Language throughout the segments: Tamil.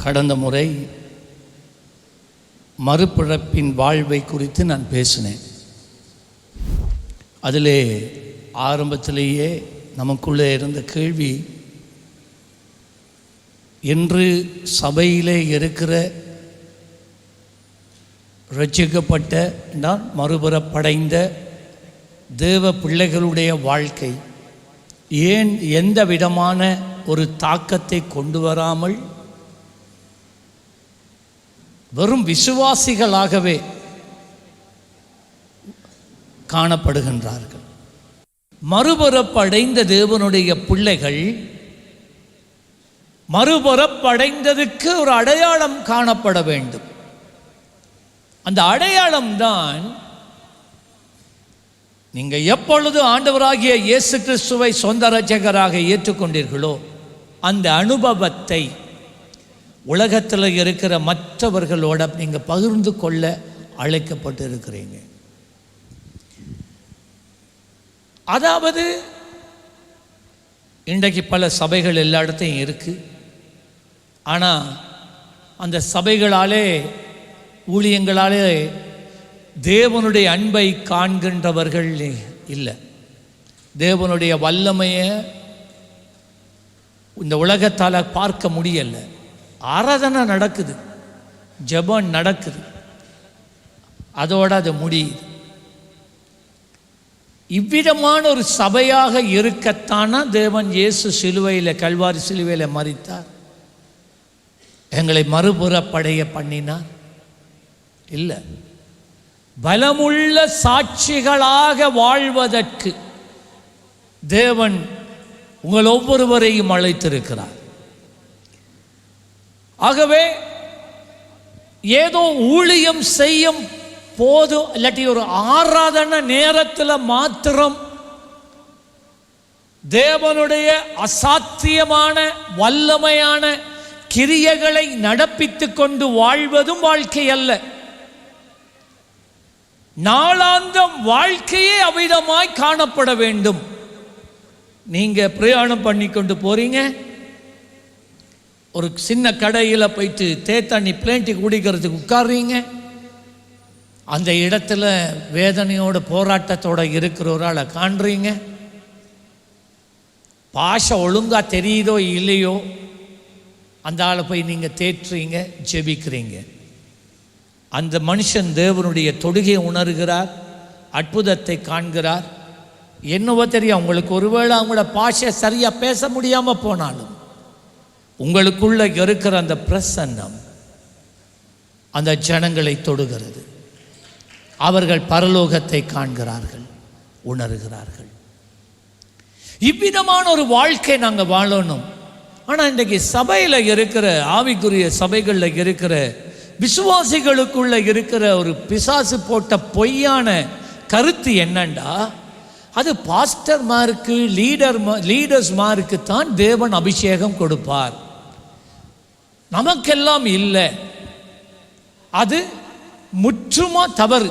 கடந்த முறை மறுபிறப்பின் வாழ்வை குறித்து நான் பேசினேன். அதிலே ஆரம்பத்திலேயே நமக்குள்ளே இருந்த கேள்வி, இன்று சபையிலே இருக்கிற ரட்சிக்கப்பட்ட மறுபிறப்படைந்த தேவ பிள்ளைகளுடைய வாழ்க்கை ஏன் எந்த விதமான ஒரு தாக்கத்தை கொண்டு வராமல் வெறும் விசுவாசிகளாகவே காணப்படுகின்றார்கள்? மறுபிறப்படைந்த தேவனுடைய பிள்ளைகள் மறுபிறப்படைந்ததுக்கு ஒரு அடையாளம் காணப்பட வேண்டும். அந்த அடையாளம்தான், நீங்கள் எப்பொழுது ஆண்டவராகிய இயேசு கிறிஸ்துவை சொந்த இரட்சகராக ஏற்றுக்கொண்டீர்களோ அந்த அனுபவத்தை உலகத்தில் இருக்கிற மற்றவர்களோட நீங்கள் பகிர்ந்து கொள்ள அழைக்கப்பட்டு இருக்கிறீங்க. அதாவது இன்றைக்கு பல சபைகள் எல்லா இடத்தையும் இருக்குது. ஆனால் அந்த சபைகளாலே ஊழியங்களாலே தேவனுடைய அன்பை காண்கின்றவர்கள் இல்லை. தேவனுடைய வல்லமையை இந்த உலகத்தால் பார்க்க முடியலை. ஆராதனை நடக்குது, ஜெபம் நடக்குது, அதோடு அது முடியுது. இவ்விதமான ஒரு சபையாக இருக்கத்தானா தேவன் இயேசு சிலுவையில், கல்வாரி சிலுவையில் மரித்தார், எங்களை மறுபுறப்படைய பண்ணினார்? இல்லை. பலமுள்ள சாட்சிகளாக வாழ்வதற்கு தேவன் உங்கள் ஒவ்வொருவரையும் அழைத்திருக்கிறார். ஆகவே ஏதோ ஊழியம் செய்யும் போது இல்லாட்டி ஒரு ஆராதனை நேரத்தில் மாத்திரம் தேவனுடைய அசாத்தியமான வல்லமையான கிரியைகளை நடப்பித்து கொண்டு வாழ்வதும் வாழ்க்கை அல்ல. நாளாந்தம் வாழ்க்கையே அவ்விதமாய் காணப்பட வேண்டும். நீங்க பிரயாணம் பண்ணி கொண்டு போறீங்க, ஒரு சின்ன கடையில் போயிட்டு தேத்தண்ணி பிளேண்டி குடிக்கிறதுக்கு உட்கார்றீங்க. அந்த இடத்துல வேதனையோட போராட்டத்தோட இருக்கிற ஒரு ஆளை காண்றீங்க. பாஷை ஒழுங்கா தெரியுதோ இல்லையோ அந்த ஆளை போய் நீங்கள் தேற்றுறீங்க, ஜெபிக்கிறீங்க. அந்த மனுஷன் தேவனுடைய தொடுகையை உணர்கிறார், அற்புதத்தை காண்கிறார். என்னவோ தெரியும், உங்களுக்கு ஒருவேளை அவங்களோட பாஷை சரியாக பேச முடியாமல் போனாலும் உங்களுக்குள்ள இருக்கிற அந்த பிரசன்னம் அந்த ஜனங்களை தொடுகிறது. அவர்கள் பரலோகத்தை காண்கிறார்கள், உணர்கிறார்கள். இவ்விதமான ஒரு வாழ்க்கை நாங்கள் வாழணும். ஆனால் இன்றைக்கு சபையில் இருக்கிற, ஆவிக்குரிய சபைகளில் இருக்கிற விசுவாசிகளுக்குள்ள இருக்கிற ஒரு பிசாசு போட்ட பொய்யான கருத்து என்னண்டா, அது பாஸ்டர்மாருக்கு, லீடர்ஸ்மாருக்கு தான் தேவன் அபிஷேகம் கொடுப்பார், நமக்கெல்லாம் இல்லை. அது முற்றுமா தவறு,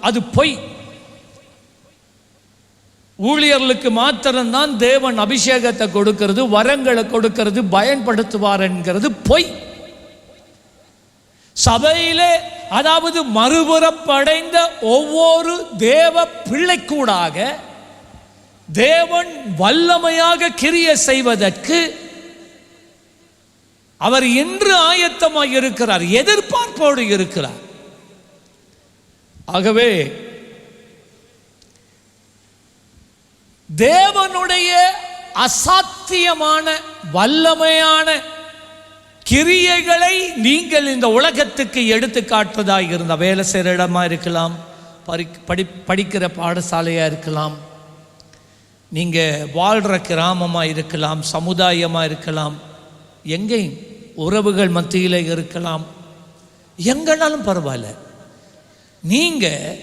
அது பொய். ஊழியர்களுக்கு மாத்திரம்தான் தேவன் அபிஷேகத்தை கொடுக்கிறது, வரங்களை கொடுக்கிறது, பயன்படுத்துவார் என்கிறது பொய். சபையிலே, அதாவது மறுபுறப்படைந்த ஒவ்வொரு தேவ பிள்ளைக்கூடாக தேவன் வல்லமையாக கிரியை செய்வதற்கு அவர் இன்று ஆயத்தமாக இருக்கிறார், எதிர்பார்ப்போடு இருக்கிறார். ஆகவே தேவனுடைய அசாத்தியமான வல்லமையான கிரியைகளை நீங்கள் இந்த உலகத்துக்கு எடுத்து காட்டுவதாக இருந்த, வேலை செய்கிற இடமா இருக்கலாம், படிக்கிற பாடசாலையாக இருக்கலாம், நீங்கள் வாழ்கிற கிராமமாக இருக்கலாம், சமுதாயமாக இருக்கலாம், எங்கேயும் உறவுகள் மத்தியில் இருக்கலாம், எங்கனாலும் பரவாயில்ல. நீங்கள்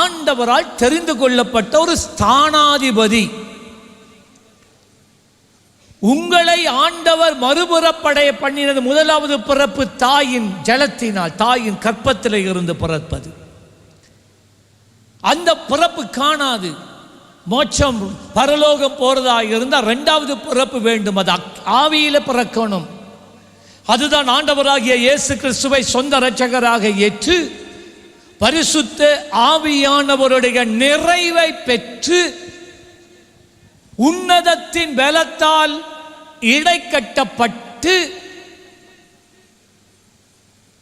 ஆண்டவரால் தெரிந்து கொள்ளப்பட்ட ஒரு ஸ்தானாதிபதி. உங்களை ஆண்டவர் மறுபுறப்படைய பண்ணினது முதலாவது பிறப்பு தாயின் ஜலத்தினால், தாயின் கற்பத்தில் இருந்து பிறப்பது. அந்த பிறப்பு காணாது, மோட்சம் பரலோகம் போறதா இருந்தால் இரண்டாவது பிறப்பு வேண்டும், அது ஆவியில பிறக்கணும். அதுதான் ஆண்டவராகிய இயேசு கிறிஸ்துவை சொந்த இரட்சகராக ஏற்று பரிசுத்த ஆவியானவருடைய நிறைவை பெற்று உன்னதத்தின் பலத்தால் இடைக்கட்டப்பட்டு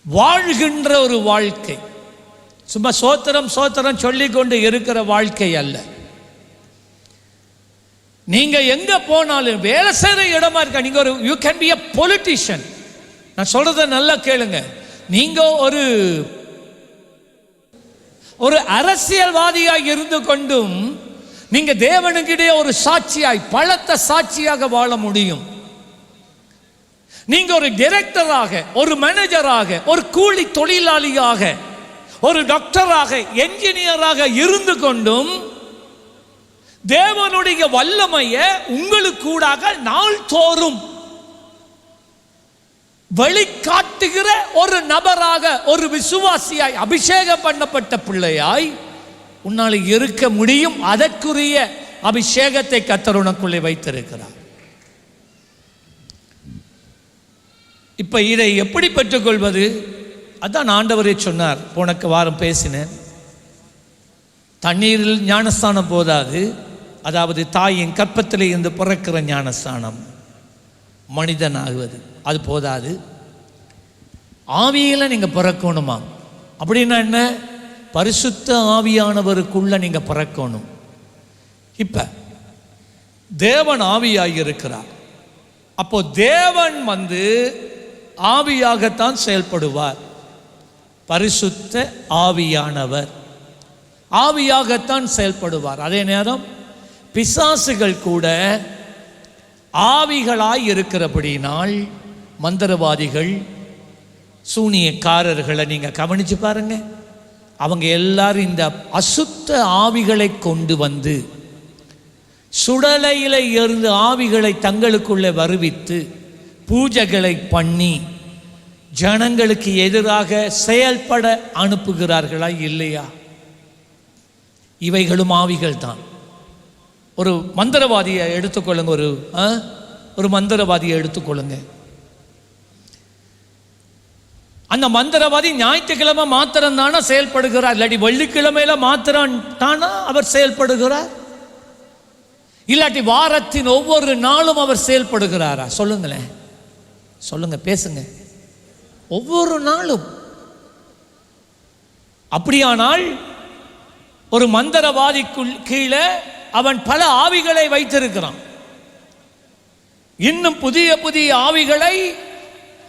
வாழ்கின்ற ஒரு வாழ்க்கை. சும்மா சோத்திரம் சோத்திரம் சொல்லிக்கொண்டு இருக்கிற வாழ்க்கை அல்ல. நீங்க எங்க போனாலும் வேலை செய்யற இடமா இருக்க, நீங்க ஒரு you can be a politician. நான் சொல்றத நல்லா கேளுங்க. நீங்க ஒரு அரசியல்வாதியாக இருந்து கொண்டும் நீங்க தேவனுக்கிடையே ஒரு சாட்சியாய் பலத்த சாட்சியாக வாழ முடியும். நீங்க ஒரு டைரக்டராக, ஒரு மேனேஜராக, ஒரு கூலி தொழிலாளியாக, ஒரு டாக்டராக, என்ஜினியராக இருந்து கொண்டும் தேவனுடைய வல்லமையை உங்களுக்கு கூடாக நாள்தோறும் வெளிக்காட்டுகிற ஒரு நபராக, ஒரு விசுவாசியாய், அபிஷேகம் பண்ணப்பட்ட பிள்ளையாய் உன்னால் இருக்க முடியும். அதற்குரிய அபிஷேகத்தை கர்த்தர் உனக்குள்ளே வைத்திருக்கிறார். இப்ப இதை எப்படி பெற்றுக்கொள்வது? அதான் ஆண்டவரே சொன்னார். போன வாரம் பேசினேன். தண்ணீரில் ஞானஸ்தானம் போதாது. அதாவது தாயின் கற்பத்திலே இருந்து பிறக்கிற ஞானஸ்தானம் மனிதன் ஆகுவது அது போதாது. ஆவியில நீங்க பிறக்கணுமா? அப்படின்னா என்ன? பரிசுத்த ஆவியானவருக்குள்ள நீங்க பிறக்கணும். இப்ப தேவன் ஆவியாகி இருக்கிறார். அப்போ தேவன் ஆவியாகத்தான் செயல்படுவார். பரிசுத்த ஆவியானவர் ஆவியாகத்தான் செயல்படுவார். அதே நேரம் பிசாசுகள் கூட ஆவிகளாய் இருக்கிறபடினால் மந்திரவாதிகள், சூனியக்காரர்களை நீங்க கவனிச்சு பாருங்க. அவங்க எல்லாரும் இந்த அசுத்த ஆவிகளை கொண்டு வந்து சுடலையில இருந்து ஆவிகளை தங்களுக்குள்ளே வருவித்து பூஜைகளை பண்ணி ஜனங்களுக்கு எதிராக செயல்பட அனுப்புகிறார்களா இல்லையா? இவைகளும் ஆவிகள் தான். ஒரு மந்திரவாதியை எடுத்துக்கொள்ளுங்க. ஒரு மந்திரவாதியை எடுத்துக்கொள்ளுங்க. அந்த மந்திரவாதி ஞாயிற்றுக்கிழமை மாத்திரம் தானா செயல்படுகிறார்? இல்லாட்டி வெள்ளிக்கிழமையில மாத்திரம் தானா அவர் செயல்படுகிறார்? இல்லாட்டி வாரத்தின் ஒவ்வொரு நாளும் அவர் செயல்படுகிறாரா? சொல்லுங்களேன், சொல்லுங்க, பேசுங்க. ஒவ்வொரு நாளும். அப்படியானால் ஒரு மந்திரவாதிக்குள் கீழே அவன் பல ஆவிகளை வைத்திருக்கிறான். இன்னும் புதிய புதிய ஆவிகளை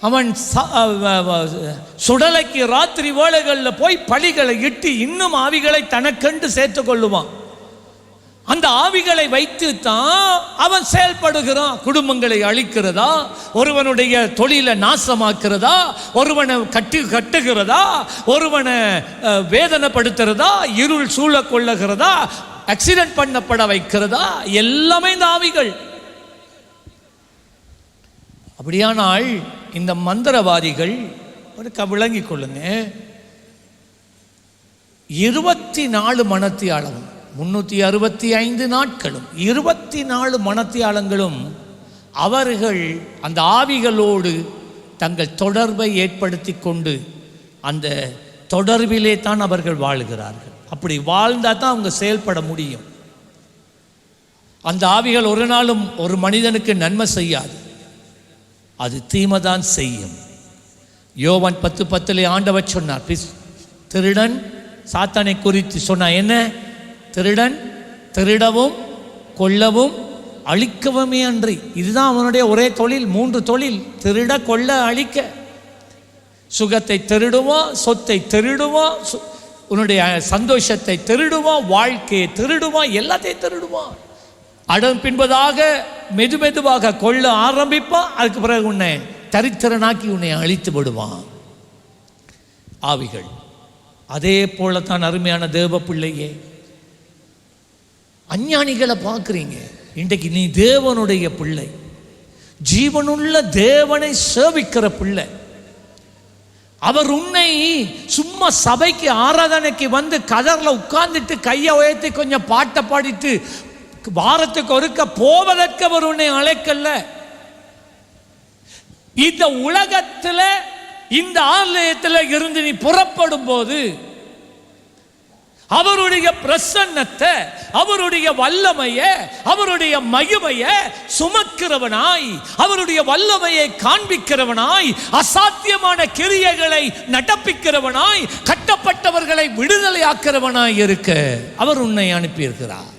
அவன் சுடலைக்கு ராத்திரி வேளைகளில் போய் பலிகளை இட்டு இன்னும் ஆவிகளை தனக்கென்று சேர்த்து கொள்ளுவான். அந்த ஆவிகளை வைத்து தான் அவன் செயல்படுகிறான். குடும்பங்களை அழிக்கிறதா, ஒருவனுடைய தொழிலை நாசமாக்குறதா, ஒருவனை கட்டுகிறதா, ஒருவனை வேதனைப்படுத்துறதா, இருள் சூழ கொள்ளுகிறதா, ஆக்சிடென்ட் பண்ணப்பட வைக்கிறதா, எல்லாமே இந்த ஆவிகள். அப்படியானால் இந்த மந்திரவாதிகள் விளங்கிக் கொள்ளுங்க, 24 மணத்தியாளமும் 365 நாட்களும் 24 மணத்தியாளங்களும் அவர்கள் அந்த ஆவிகளோடு தங்கள் தொடர்பை ஏற்படுத்தி கொண்டு அந்த தொடர்பிலே தான் அவர்கள் வாழுகிறார்கள். அப்படி வாழ்ந்தால் தான் அவங்க செயல்பட முடியும். அந்த ஆவிகள் ஒரு நாளும் ஒரு மனிதனுக்கு நன்மை செய்யாது, அது தீமைதான் செய்யும். யோவான் 10:10 ஆண்டவர் சொன்னார், திருடன் சாத்தானை குறித்து சொன்னார். என்ன? திருடன் திருடவும் கொல்லவும் அழிக்கவுமே அன்றி. இதுதான் அவனுடைய ஒரே தொழில். 3 தொழில்: திருட, கொல்ல, அழிக்க. சுகத்தை திருடுவான், சொத்தை திருடுவான், உன்னுடைய சந்தோஷத்தை திருடுவான், வாழ்க்கையை திருடுவான், எல்லாத்தையும் திருடுவான். அடம் பின்பதாக மெதுமெதுவாக கொள்ள ஆரம்பிப்பான். அதுக்கு பிறகு உன்னை தரித்திரனாக்கி உன்னை அழித்து விடுவான் ஆவிகள். அதே போலத்தான் அருமையான தேவ பிள்ளையே, அஞ்ஞானிகளை பார்க்குறீங்க. இன்றைக்கு நீ தேவனுடைய பிள்ளை, ஜீவனுள்ள தேவனை சேவிக்கிற பிள்ளை. அவர் உன்னை சும்மா சபைக்கு ஆராதனைக்கு வந்து கதர்ல உட்கார்ந்துட்டு கையை உயர்த்தி கொஞ்சம் பாட்டை பாடிட்டு வாரத்துக்கு ஒருக்க போவதற்கு அவர் உன்னை அழைக்கல. இந்த உலகத்தில் இந்த ஆலயத்தில் இருந்து நீ புறப்படும் போது அவருடைய பிரசன்னத்தை, அவருடைய வல்லமையை, அவருடைய மகிமையை சுமக்கிறவனாய், அவருடைய வல்லமையை காண்பிக்கிறவனாய், அசாத்தியமான கிரியைகளை நடப்பிக்கிறவனாய், கட்டப்பட்டவர்களை விடுதலையாக்கிறவனாய் இருக்க அவர் உன்னை அனுப்பியிருக்கிறார்.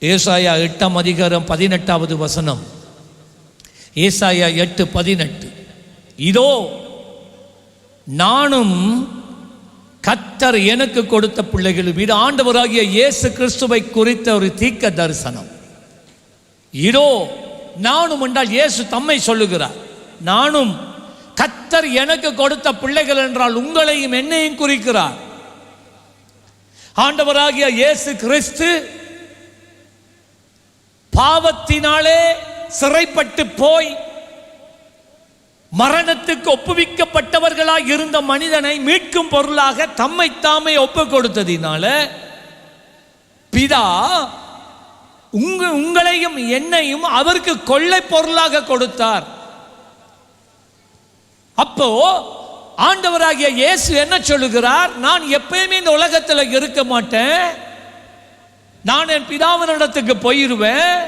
ஏசாயா 8ஆம் அதிகாரம் 18வது வசனம். ஏசாயா 8:18. இதோ நானும் கர்த்தர் எனக்கு கொடுத்த பிள்ளைகளும். இது ஆண்டவராகிய இயேசு கிறிஸ்துவை குறித்த ஒரு தீர்க்க தரிசனம். இதோ நானும் என்றால் இயேசு தம்மை சொல்லுகிறார். நானும் கர்த்தர் எனக்கு கொடுத்த பிள்ளைகள் என்றால் உங்களையும் என்னையும் குறிக்கிறார். ஆண்டவராகிய இயேசு கிறிஸ்து பாவத்தினாலே சிறைப்பட்டு போய் மரணத்துக்கு ஒப்புவிக்கப்பட்டவர்களாக இருந்த மனிதனை மீட்கும் பொருளாக தம்மை தாமே ஒப்பு கொடுத்ததினால பிதா உங்களையும் என்னையும் அவருக்கு கொள்ளை பொருளாக கொடுத்தார். அப்போ ஆண்டவராகிய இயேசு என்ன சொல்லுகிறார்? நான் எப்பயுமே இந்த உலகத்தில் இருக்க மாட்டேன், நான் என் பிதாவினிடத்துக்கு போயிருவேன்,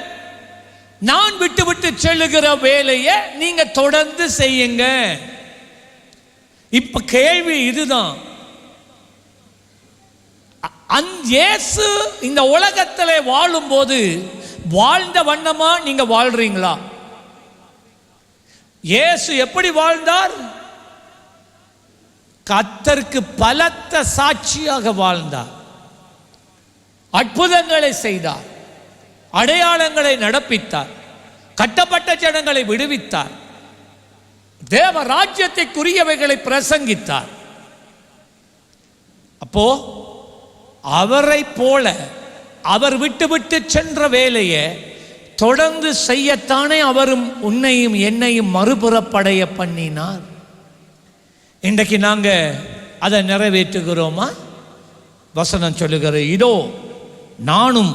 நான் விட்டு விட்டு செல்லுகிற வேலையை நீங்க தொடர்ந்து செய்யுங்க. இப்ப கேள்வி இதுதான், இயேசு இந்த உலகத்தில் வாழும்போது வாழ்ந்த வண்ணமா நீங்க வாழ்றீங்களா? இயேசு எப்படி வாழ்ந்தார்? கர்த்தருக்கு பலத்த சாட்சியாக வாழ்ந்தார், அற்புதங்களை செய்தார், அடையாளங்களை நடப்பித்தார், கட்டப்பட்ட ஜனங்களை விடுவித்தார், தேவ ராஜ்யத்திற்குரியவைகளை பிரசங்கித்தார். அப்போ அவரை போல அவர் விட்டு விட்டு சென்ற வேலையை தொடர்ந்து செய்யத்தானே அவரும் உன்னையும் என்னையும் மறுபுறப்படைய பண்ணினார். இன்றைக்கு நாங்க அதை நிறைவேற்றுகிறோமா? வசனம் சொல்லுகிற இதோ நானும்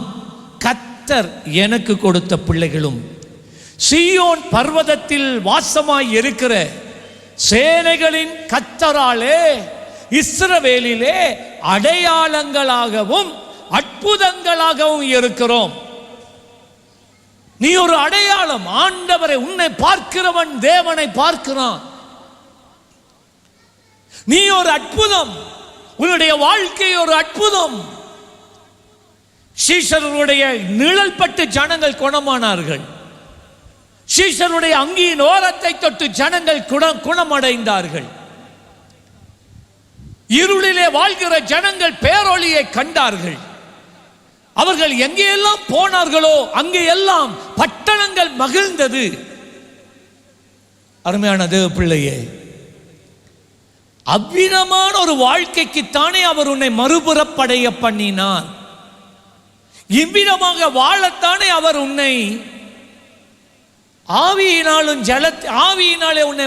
கர்த்தர் எனக்கு கொடுத்த பிள்ளைகளும் சீயோன் பர்வதத்தில் வாசமாய் இருக்கிற சேனைகளின் கர்த்தராலே இஸ்ரவேலிலே அடையாளங்களாகவும் அற்புதங்களாகவும் இருக்கிறோம். நீ ஒரு அடையாளம். ஆண்டவரை, உன்னை பார்க்கிறவன் தேவனை பார்க்கிறான். நீ ஒரு அற்புதம், உன்னுடைய வாழ்க்கை ஒரு அற்புதம். சீஷருடைய நிழல் பட்டு ஜனங்கள் குணமானார்கள். சீஷருடைய அங்கியின் ஓரத்தை தொட்டு ஜனங்கள் குணமடைந்தார்கள். இருளிலே வாழ்கிற ஜனங்கள் பேரொளியை கண்டார்கள். அவர்கள் எங்கெல்லாம் போனார்களோ அங்கெல்லாம் பட்டணங்கள் மகிழ்ந்தது. அருமையான தேவ பிள்ளையே, அவ்விதமான ஒரு வாழ்க்கைக்குத்தானே அவர் உன்னை மறுபுறப்படைய பண்ணினார். இவ்விதமாக வாழத்தானே அவர் உன்னை ஆவியினாலும் ஆவியினாலே உன்னை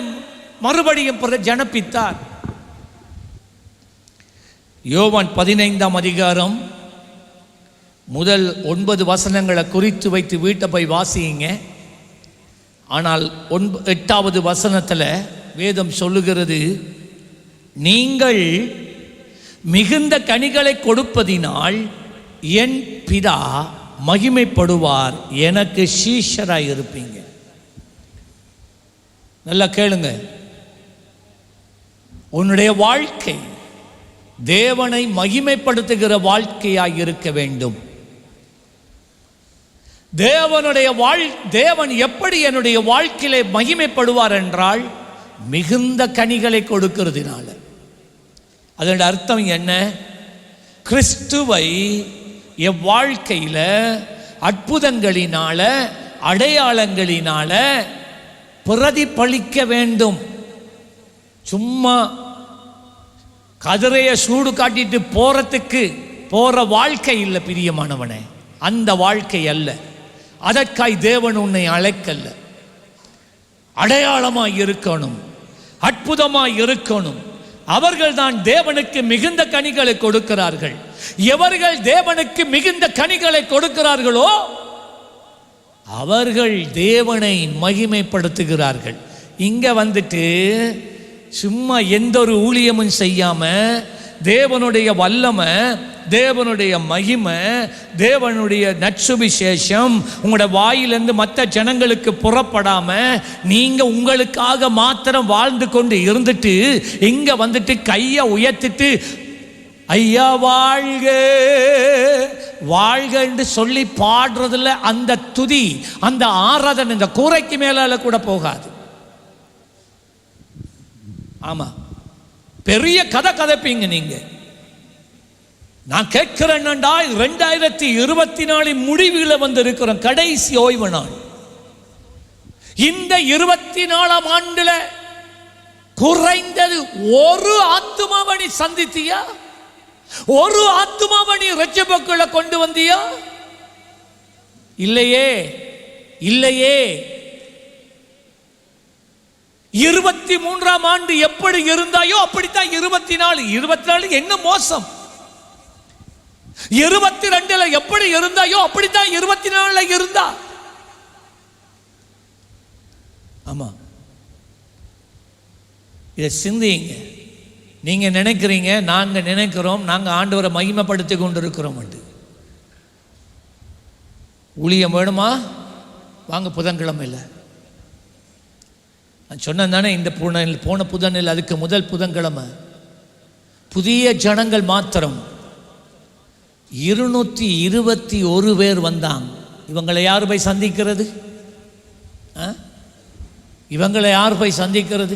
மறுபடியும் ஜனப்பித்தார். யோவான் 15ஆம் அதிகாரம் முதல் 9 வசனங்களை குறித்து வைத்து வீட்டை போய் வாசியுங்க. ஆனால் 8வது வசனத்தில் வேதம் சொல்லுகிறது, நீங்கள் மிகுந்த கனிகளை கொடுப்பதினால் என் பிதா மகிமைப்படுவார், எனக்கு சீஷராய் இருப்பீங்க. நல்லா கேளுங்க. உன்னுடைய வாழ்க்கை தேவனை மகிமைப்படுத்துகிற வாழ்க்கையாய் இருக்க வேண்டும். தேவன் எப்படி என்னுடைய வாழ்க்கையிலே மகிமைப்படுவார் என்றால் மிகுந்த கனிகளை கொடுக்கிறதுனால. அதோட அர்த்தம் என்ன? கிறிஸ்துவை என் வாழ்க்கையில் அற்புதங்களினால அடையாளங்களினால பிரதிபலிக்க வேண்டும். சும்மா கதிரைய சூடு காட்டிட்டு போற வாழ்க்கை இல்லை பிரியமானவனே, அந்த வாழ்க்கை அல்ல. அதற்காய் தேவன் உன்னை அழைக்கல்ல. அடையாளமாய் இருக்கணும், அற்புதமாய் இருக்கணும். அவர்கள் தான் தேவனுக்கு மிகுந்த கனிகளை கொடுக்கிறார்கள். எவர்கள் தேவனுக்கு மிகுந்த கனிகளை கொடுக்கிறார்களோ அவர்கள் தேவனை மகிமைப்படுத்துகிறார்கள். இங்க வந்துட்டு சும்மா எந்த ஒரு ஊழியமும் செய்யாம தேவனுடைய வல்லமை, தேவனுடைய மகிமை, தேவனுடைய நற்சுவிசேஷம் உங்களோட வாயிலிருந்து மற்ற ஜனங்களுக்கு புறப்படாம நீங்க உங்களுக்காக மாத்திரம் வாழ்ந்து கொண்டு இருந்துட்டு இங்க வந்துட்டு கையை உயர்த்திட்டு ஐயா வாழ்க வாழ்க என்று சொல்லி பாடுறதுல அந்த துதி, அந்த ஆராதனை இந்த கூரைக்கு மேலால கூட போகாது. ஆமா, பெரிய கதை கதைப்பீங்க நீங்க. நான் கேட்கிறேன், 2024 முடிவில் வந்து இருக்கிறோம், கடைசி ஓய்வு நாள். இந்த 24ஆம் ஆண்டுல குறைந்தது ஒரு ஆத்துமாவை நீ சந்தித்தியா? ஒரு ஆத்துமாவை நீ இரட்சிப்புக்குள்ள கொண்டு வந்தியா? இல்லையே, இல்லையே. 23ஆம் ஆண்டு எப்படி இருந்தாயோ அப்படித்தான் 24 என்ன மோசம்? 22ல எப்படி இருந்தாயோ அப்படித்தான் 24ல இருந்தா. ஆமா, இதை சிந்திங்க. நீங்க நினைக்கிறீங்க, நாங்க நினைக்கிறோம், நாங்க ஆண்டவரை மகிமைப்படுத்தி கொண்டிருக்கிறோம். ஊழியம் வேணுமா? வாங்க புதன்கிழமையில். நான் சொன்னேன் தானே, இந்த போன புதனில் அதுக்கு முதல் புதன்கிழமை புதிய ஜனங்கள் மாத்திரம் 221 பேர் வந்தாங்க. இவங்களை யார் போய் சந்திக்கிறது? இவங்களை யார் போய் சந்திக்கிறது?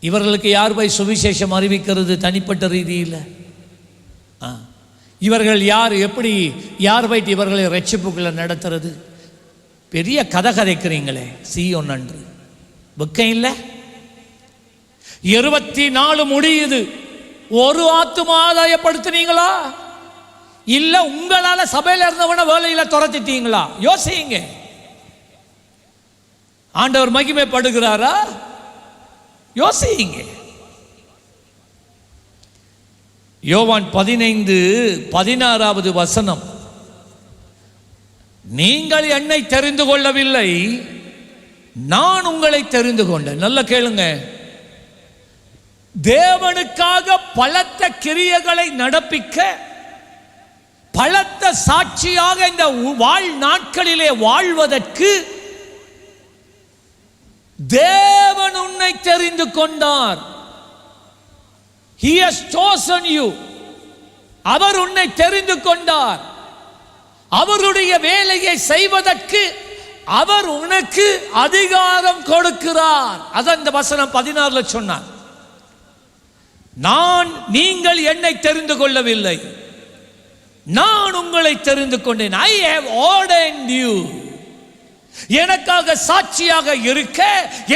இவர்களுக்கு யார் போய் சுவிசேஷம் அறிவிக்கிறது? தனிப்பட்ட ரீதியில் இவர்கள் யார், எப்படி யார் போயிட்டு இவர்களை ரட்சிப்புக்குள்ள நடத்துறது? பெரிய கதை கதைக்கிறீங்களே. சீயோன் அன்று வெக்கம் இல்லை. 24 முடியுது, ஒரு ஆத்துமா ஆதாயப்படுத்தினீங்களா? இல்ல உங்களால சபையில இருந்தவன வேலையில துரத்திட்டீங்களா? யோசிங்க. ஆண்டவர் மகிமைப்படுகிறாரா? யோசிங்க. யோவான் 15:16 வசனம், நீங்கள் என்னை தெரிந்து கொள்ளவில்லை, நான் உங்களை தெரிந்து கொண்டேன். நல்ல கேளுங்க. தேவனுக்காக பலத்த கிரியைகளை நடப்பிக்க, பலத்த சாட்சியாக இந்த வாழ் நாட்களிலே வாழ்வதற்கு தேவன் உன்னை தெரிந்து கொண்டார். He has chosen you. அவர் உன்னை தெரிந்து கொண்டார். அவருடைய வேலையை செய்வதற்கு அவர் உனக்கு அதிகாரம் கொடுக்கிறார். அதான் இந்த வசனம் 16 சொன்னார். நீங்கள் என்னை தெரிந்து கொள்ளவில்லை, நான் உங்களை தெரிந்து கொண்டேன். I have ordained you. எனக்காக சாட்சியாக இருக்க,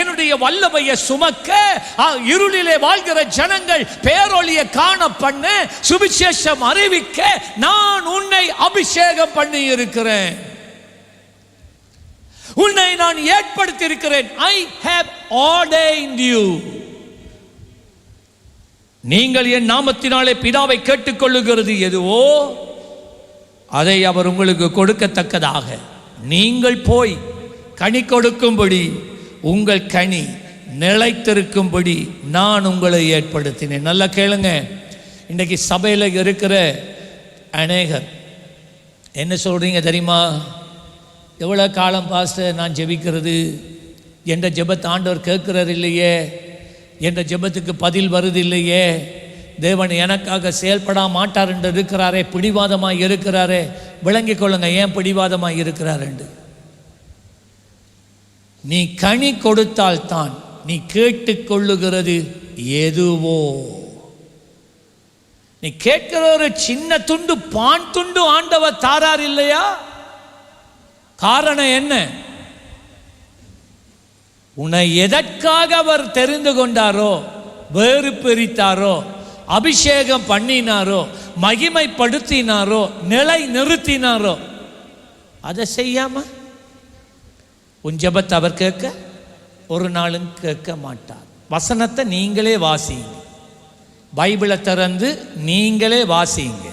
என்னுடைய வல்லமையை சுமக்க, இருளிலே வாழ்கிற ஜனங்கள் பேரொளியை காண பண்ண, சுவிசேஷம் அறிவிக்க நான் உன்னை அபிஷேகம் பண்ணி இருக்கிறேன். உன்னை நான் ஏற்படுத்தி இருக்கிறேன். I have ordained you. நீங்கள் என் நாமத்தினாலே பிதாவை கேட்டுக்கொள்ளுகிறது எதுவோ அதை அவர் உங்களுக்கு கொடுக்கத்தக்கதாக நீங்கள் போய் கனி கொடுக்கும்படி, உங்கள் கனி நிலைத்திருக்கும்படி நான் உங்களை ஏற்படுத்தினேன். நல்லா கேளுங்க. இன்றைக்கு சபையில் இருக்கிற அநேகர் என்ன சொல்றீங்க தெரியுமா? எவ்வளோ காலம் பாஸ்டர் நான் ஜெபிக்கிறது, என்ற ஜெபத்தை ஆண்டவர் கேட்கிறார் இல்லையே, என்ற ஜெபத்துக்கு பதில் வருது இல்லையே, தேவன் எனக்காக செயல்பட மாட்டார் என்று இருக்கிறாரே, பிடிவாதமாக இருக்கிறாரே. விளங்கிக் கொள்ளுங்க ஏன் பிடிவாதமாக இருக்கிறார் என்று. நீ கனி கொடுத்தால்தான் நீ கேட்டுக்கொள்ளுகிறது எதுவோ. நீ கேட்கிற ஒரு சின்ன துண்டு, பான் துண்டு ஆண்டவர் தாரார் இல்லையா? காரணம் என்ன? உன்னை எதற்காக அவர் தெரிந்து கொண்டாரோ, வேறு பிரித்தாரோ, அபிஷேகம் பண்ணினாரோ, மகிமைப்படுத்தினாரோ, நிலை நிறுத்தினாரோ, அதை செய்யாம உன் ஜெபத்தை அவர் கேட்க ஒரு நாளும் கேட்க மாட்டார். வசனத்தை நீங்களே வாசிங்க, பைபிளை திறந்து நீங்களே வாசிங்க.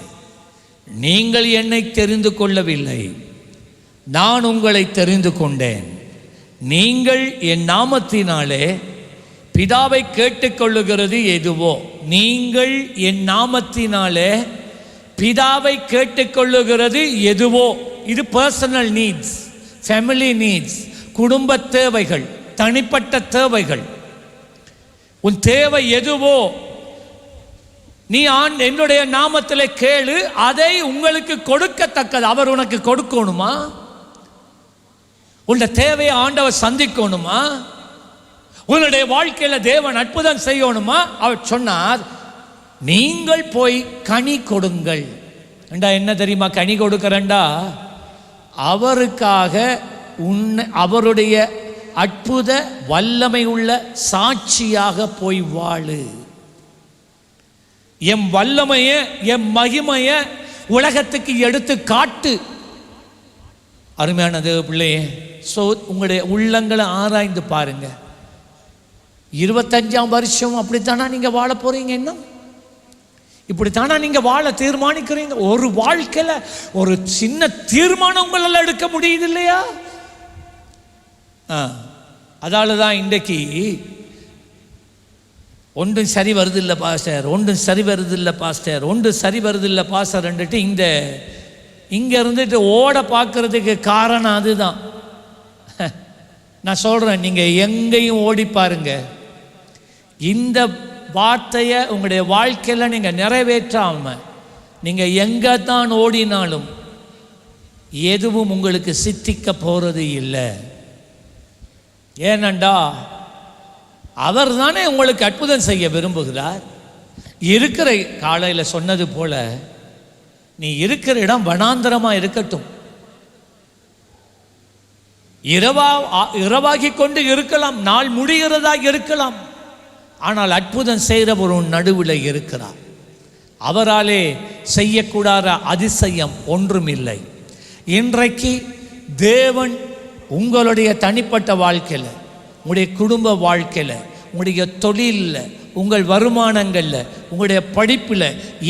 நீங்கள் என்னை தெரிந்து கொள்ளவில்லை, நான் உங்களை தெரிந்து கொண்டேன், நீங்கள் என் நாமத்தினாலே பிதாவை கேட்டுக்கொள்ளுகிறது எதுவோ. நீங்கள் என் நாமத்தினாலே பிதாவை கேட்டுக்கொள்ளுகிறது எதுவோ. இது பர்சனல் நீட்ஸ், ஃபேமிலி நீட்ஸ், குடும்ப தேவைகள், தனிப்பட்ட தேவைகள். உன் தேவை எதுவோ நீ என்னுடைய நாமத்தில் கேளு, அதை உங்களுக்கு கொடுக்கத்தக்கது. அவர் உனக்கு கொடுக்கணுமா? உன்னுடைய தேவையை ஆண்டவர் சந்திக்கணுமா? உன்னுடைய வாழ்க்கையில் தேவன் அற்புதம் செய்யணுமா? அவர் சொன்னார், நீங்கள் போய் கனி கொடுங்கள். என்ன தெரியுமா கனி கொடுக்கிறண்டா? அவருக்காக அவருடைய அற்புத வல்லமை உள்ள சாட்சியாக போய் வாழு. என் வல்லமைய, என் மகிமைய உலகத்துக்கு எடுத்து காட்டு. அருமையானது பிள்ளையே, உங்களுடைய உள்ளங்களை ஆராய்ந்து பாருங்க. 25ஆம் வருஷம் அப்படித்தானா நீங்க வாழ போறீங்க? இன்னும் இப்படித்தானா நீங்க வாழ தீர்மானிக்கிறீங்க? ஒரு வாழ்க்கையில ஒரு சின்ன தீர்மானம் உங்களால் எடுக்க முடியுது இல்லையா? அதால தான் இன்றைக்கு ஒன்றும் சரி வருது இல்லை பாஸ்டர், ஒன்றும் சரி வருது இல்லை பாஸ்டர், ஒன்றும் சரி வருது இல்லை பாஸ்டர்ன்ட்டு இங்கே இருந்துட்டு ஓட பார்க்கறதுக்கு காரணம் அதுதான். நான் சொல்கிறேன், நீங்கள் எங்கேயும் ஓடி பாருங்க, இந்த வார்த்தையை உங்களுடைய வாழ்க்கையில் நீங்கள் நிறைவேற்றாமல் நீங்கள் எங்கே தான் ஓடினாலும் எதுவும் உங்களுக்கு சித்திக்க போகிறது இல்லை. ஏனண்டா அவர் தானே உங்களுக்கு அற்புதம் செய்ய விரும்புகிறார். இருக்கிற காலையில் சொன்னது போல, நீ இருக்கிற இடம் வனாந்தரமாக இருக்கட்டும், இரவாகி கொண்டு இருக்கலாம், நாள் முடிகிறதா இருக்கலாம், ஆனால் அற்புதம் செய்கிறவர் உன் நடுவில் இருக்கிறார். அவராலே செய்யக்கூடாத அதிசயம் ஒன்றுமில்லை. இன்றைக்கு தேவன் உங்களுடைய தனிப்பட்ட வாழ்க்கையில், உங்களுடைய குடும்ப வாழ்க்கையில், உங்களுடைய தொழிலில், உங்கள் வருமானங்களில், உங்களுடைய படிப்பில்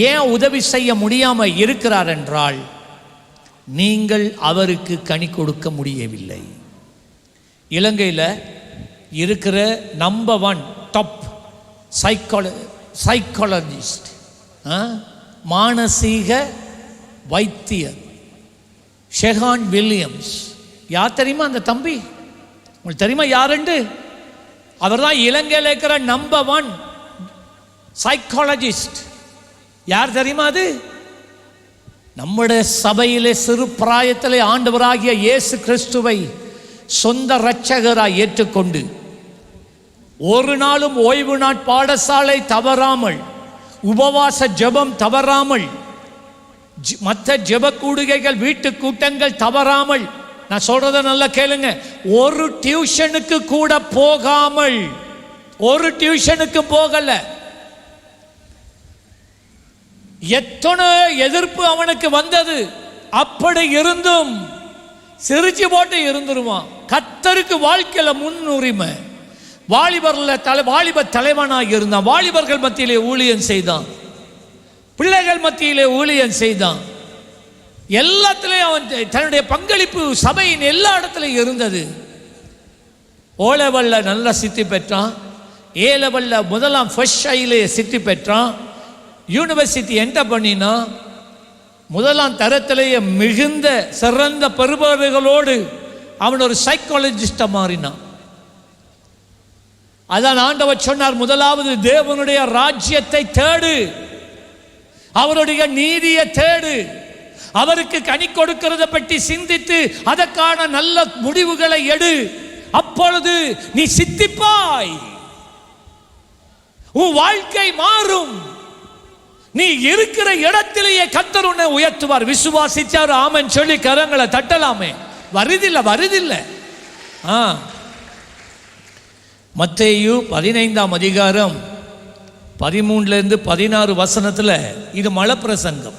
ஏன் உதவி செய்ய முடியாமல் இருக்கிறார் என்றால், நீங்கள் அவருக்கு கனி கொடுக்க முடியவில்லை. இலங்கையில் இருக்கிற நம்பர் 1 டாப் சைக்காலஜிஸ்ட், மானசீக வைத்தியர் ஷெஹான் வில்லியம்ஸ். யார் தெரியுமா அந்த தம்பி? உங்களுக்கு தெரியுமா யாருண்டு? அவர் தான் இலங்கையில் இருக்கிற நம்பர் 1 சைக்காலஜிஸ்ட். யார் தெரியுமா அது? நம்முடைய சபையிலே சிறு பிராயத்திலே ஆண்டவராகிய இயேசு கிறிஸ்துவை சொந்த இரட்சகராய் ஏற்றுக்கொண்டு, ஒரு நாளும் ஓய்வு நாள் பாடசாலை தவறாமல், உபவாச ஜெபம் தவறாமல், மற்ற ஜெப கூடுகைகள், வீட்டு கூட்டங்கள் தவறாமல், நான் சொல்றத நல்லா கேளுங்க, ஒரு டியூஷனுக்கு கூட போகாமல், ஒரு டியூஷனுக்கு போகல. எத்தனை எதிர்ப்பு அவனுக்கு வந்தது. அப்படி இருந்தும் சிரிச்சு போட்டு இருந்துருவான். கர்த்தருக்கு வாழ்க்கையில முன்னுரிமை. வாலிப தலைவனாக இருந்தான். வாலிபர்கள் மத்தியிலே ஊழியம் செய்தான், பிள்ளைகள் மத்தியிலே ஊழியம் செய்தான். எல்லாத்திலையும் அவன் தன்னுடைய பங்களிப்பு சபையின் எல்லா இடத்துலையும் இருந்தது. ஓ லெவலில் நல்லா சித்தி பெற்றான். ஏ லெவலில் முதலாம் ஃபர்ஸ்ட் ஷைலே சித்தி பெற்றான். யூனிவர்சிட்டி என்டர் பண்ணினா முதலாம் தரத்திலேயே மிகுந்த சிறந்த பெறுபவர்களோடு அவன் ஒரு சைக்காலஜிஸ்டாக மாறினான். அதான் ஆண்டவர் சொன்னார், முதலாவது தேவனுடைய ராஜ்யத்தை தேடு, அவருடைய நீதியை தேடு, அவருக்கு கனி கொடுக்கிறத பற்றி சிந்தித்து அதற்கான நல்ல முடிவுகளை எடு. அப்பொழுது நீ சித்திப்பாய், உன் வாழ்க்கை மாறும். நீ இருக்கிற இடத்திலேயே கர்த்தர் உன்னை உயர்த்துவார். விசுவாசிச்சார் ஆமென் சொல்லி கரங்களை தட்டலாமே. வருதில்லை. மத்தேயு 15ஆம் அதிகாரம் 13 16 வசனத்தில் இது மலை பிரசங்கம்.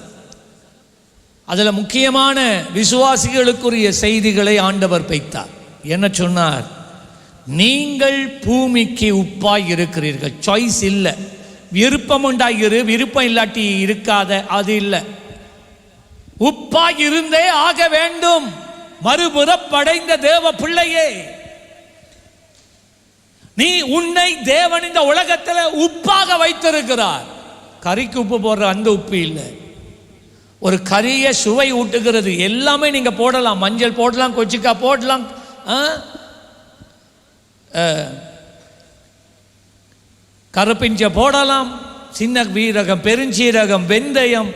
அதில் முக்கியமான விசுவாசிகளுக்குரிய செய்திகளை ஆண்டவர் வைத்தார். என்ன சொன்னார்? நீங்கள் பூமிக்கு உப்பாய் இருக்கிறீர்கள். சாய்ஸ் இல்லை. விருப்பம் உண்டாயிரு, விருப்பம் இல்லாட்டி இருக்காத, அது இல்லை. உப்பாய் இருந்தே ஆக வேண்டும். மறுபுறப்படைந்த தேவ பிள்ளையே, நீ உன்னை தேவன் இந்த உலகத்தில் உப்பாக வைத்திருக்கிறார். கறிக்கு உப்பு போடுற அந்த உப்பு இல்லை, ஒரு கறிய சுவை ஊட்டுகிறது. எல்லாமே நீங்க போடலாம், மஞ்சள் போடலாம், கொச்சிக்காய் போடலாம், கருப்பிஞ்ச போடலாம், சின்ன வீரகம், பெருஞ்சீரகம், வெந்தயம்,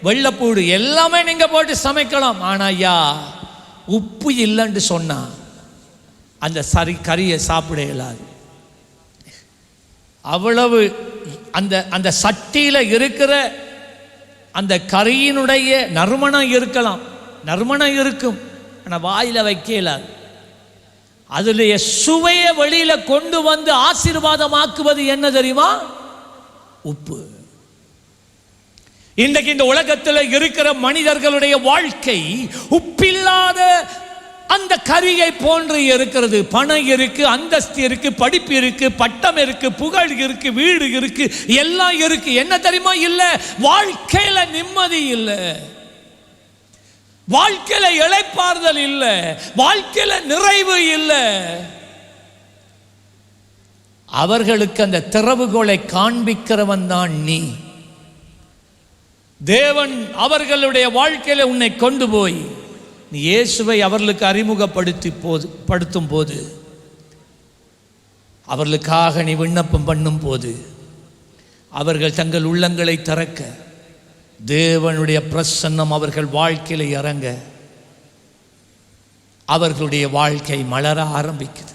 வெள்ளப்பூடு எல்லாமே நீங்க போட்டு சமைக்கலாம். ஆனா ஐயா உப்பு இல்லைன்னு சொன்னா அந்த கறியை சாப்பிட இயலாது. அவ்வளவு அந்த சட்டியில இருக்கிற அந்த கறியினுடைய நறுமணம் இருக்கலாம், நறுமணம் இருக்கும், ஆனா வாயில வைக்க இயலாது. அதுல சுவையை வெளியில கொண்டு வந்து ஆசீர்வாதமாக்குவது என்ன தெரியுமா? உப்பு. இன்றைக்கு இந்த உலகத்தில் இருக்கிற மனிதர்களுடைய வாழ்க்கை உப்பில்லாத அந்த கரியை போன்று இருக்கிறது. பணம் இருக்கு, அந்தஸ்து இருக்கு, படிப்பு இருக்கு, பட்டம் இருக்கு, புகழ் இருக்கு, வீடு இருக்கு, எல்லாம் இருக்கு. என்ன தெரியுமா? இல்ல, வாழ்க்கையில நிம்மதி இல்லை, வாழ்க்கையில இளைப்பாறுதல் இல்லை, வாழ்க்கையில நிறைவு இல்லை. அவர்களுக்கு அந்த திறவுகோலை காண்பிக்கிறவன் தான் நீ. தேவன் அவர்களுடைய வாழ்க்கையில உன்னை கொண்டு போய் நீ இயேசுவை அவர்களுக்கு அறிமுகப்படுத்தும் போது, அவர்களுக்காக நீ விண்ணப்பம் பண்ணும் போது, அவர்கள் தங்கள் உள்ளங்களை திறக்க தேவனுடைய பிரசன்னம் அவர்கள் வாழ்க்கையில இறங்க அவர்களுடைய வாழ்க்கை மலர ஆரம்பிக்குது.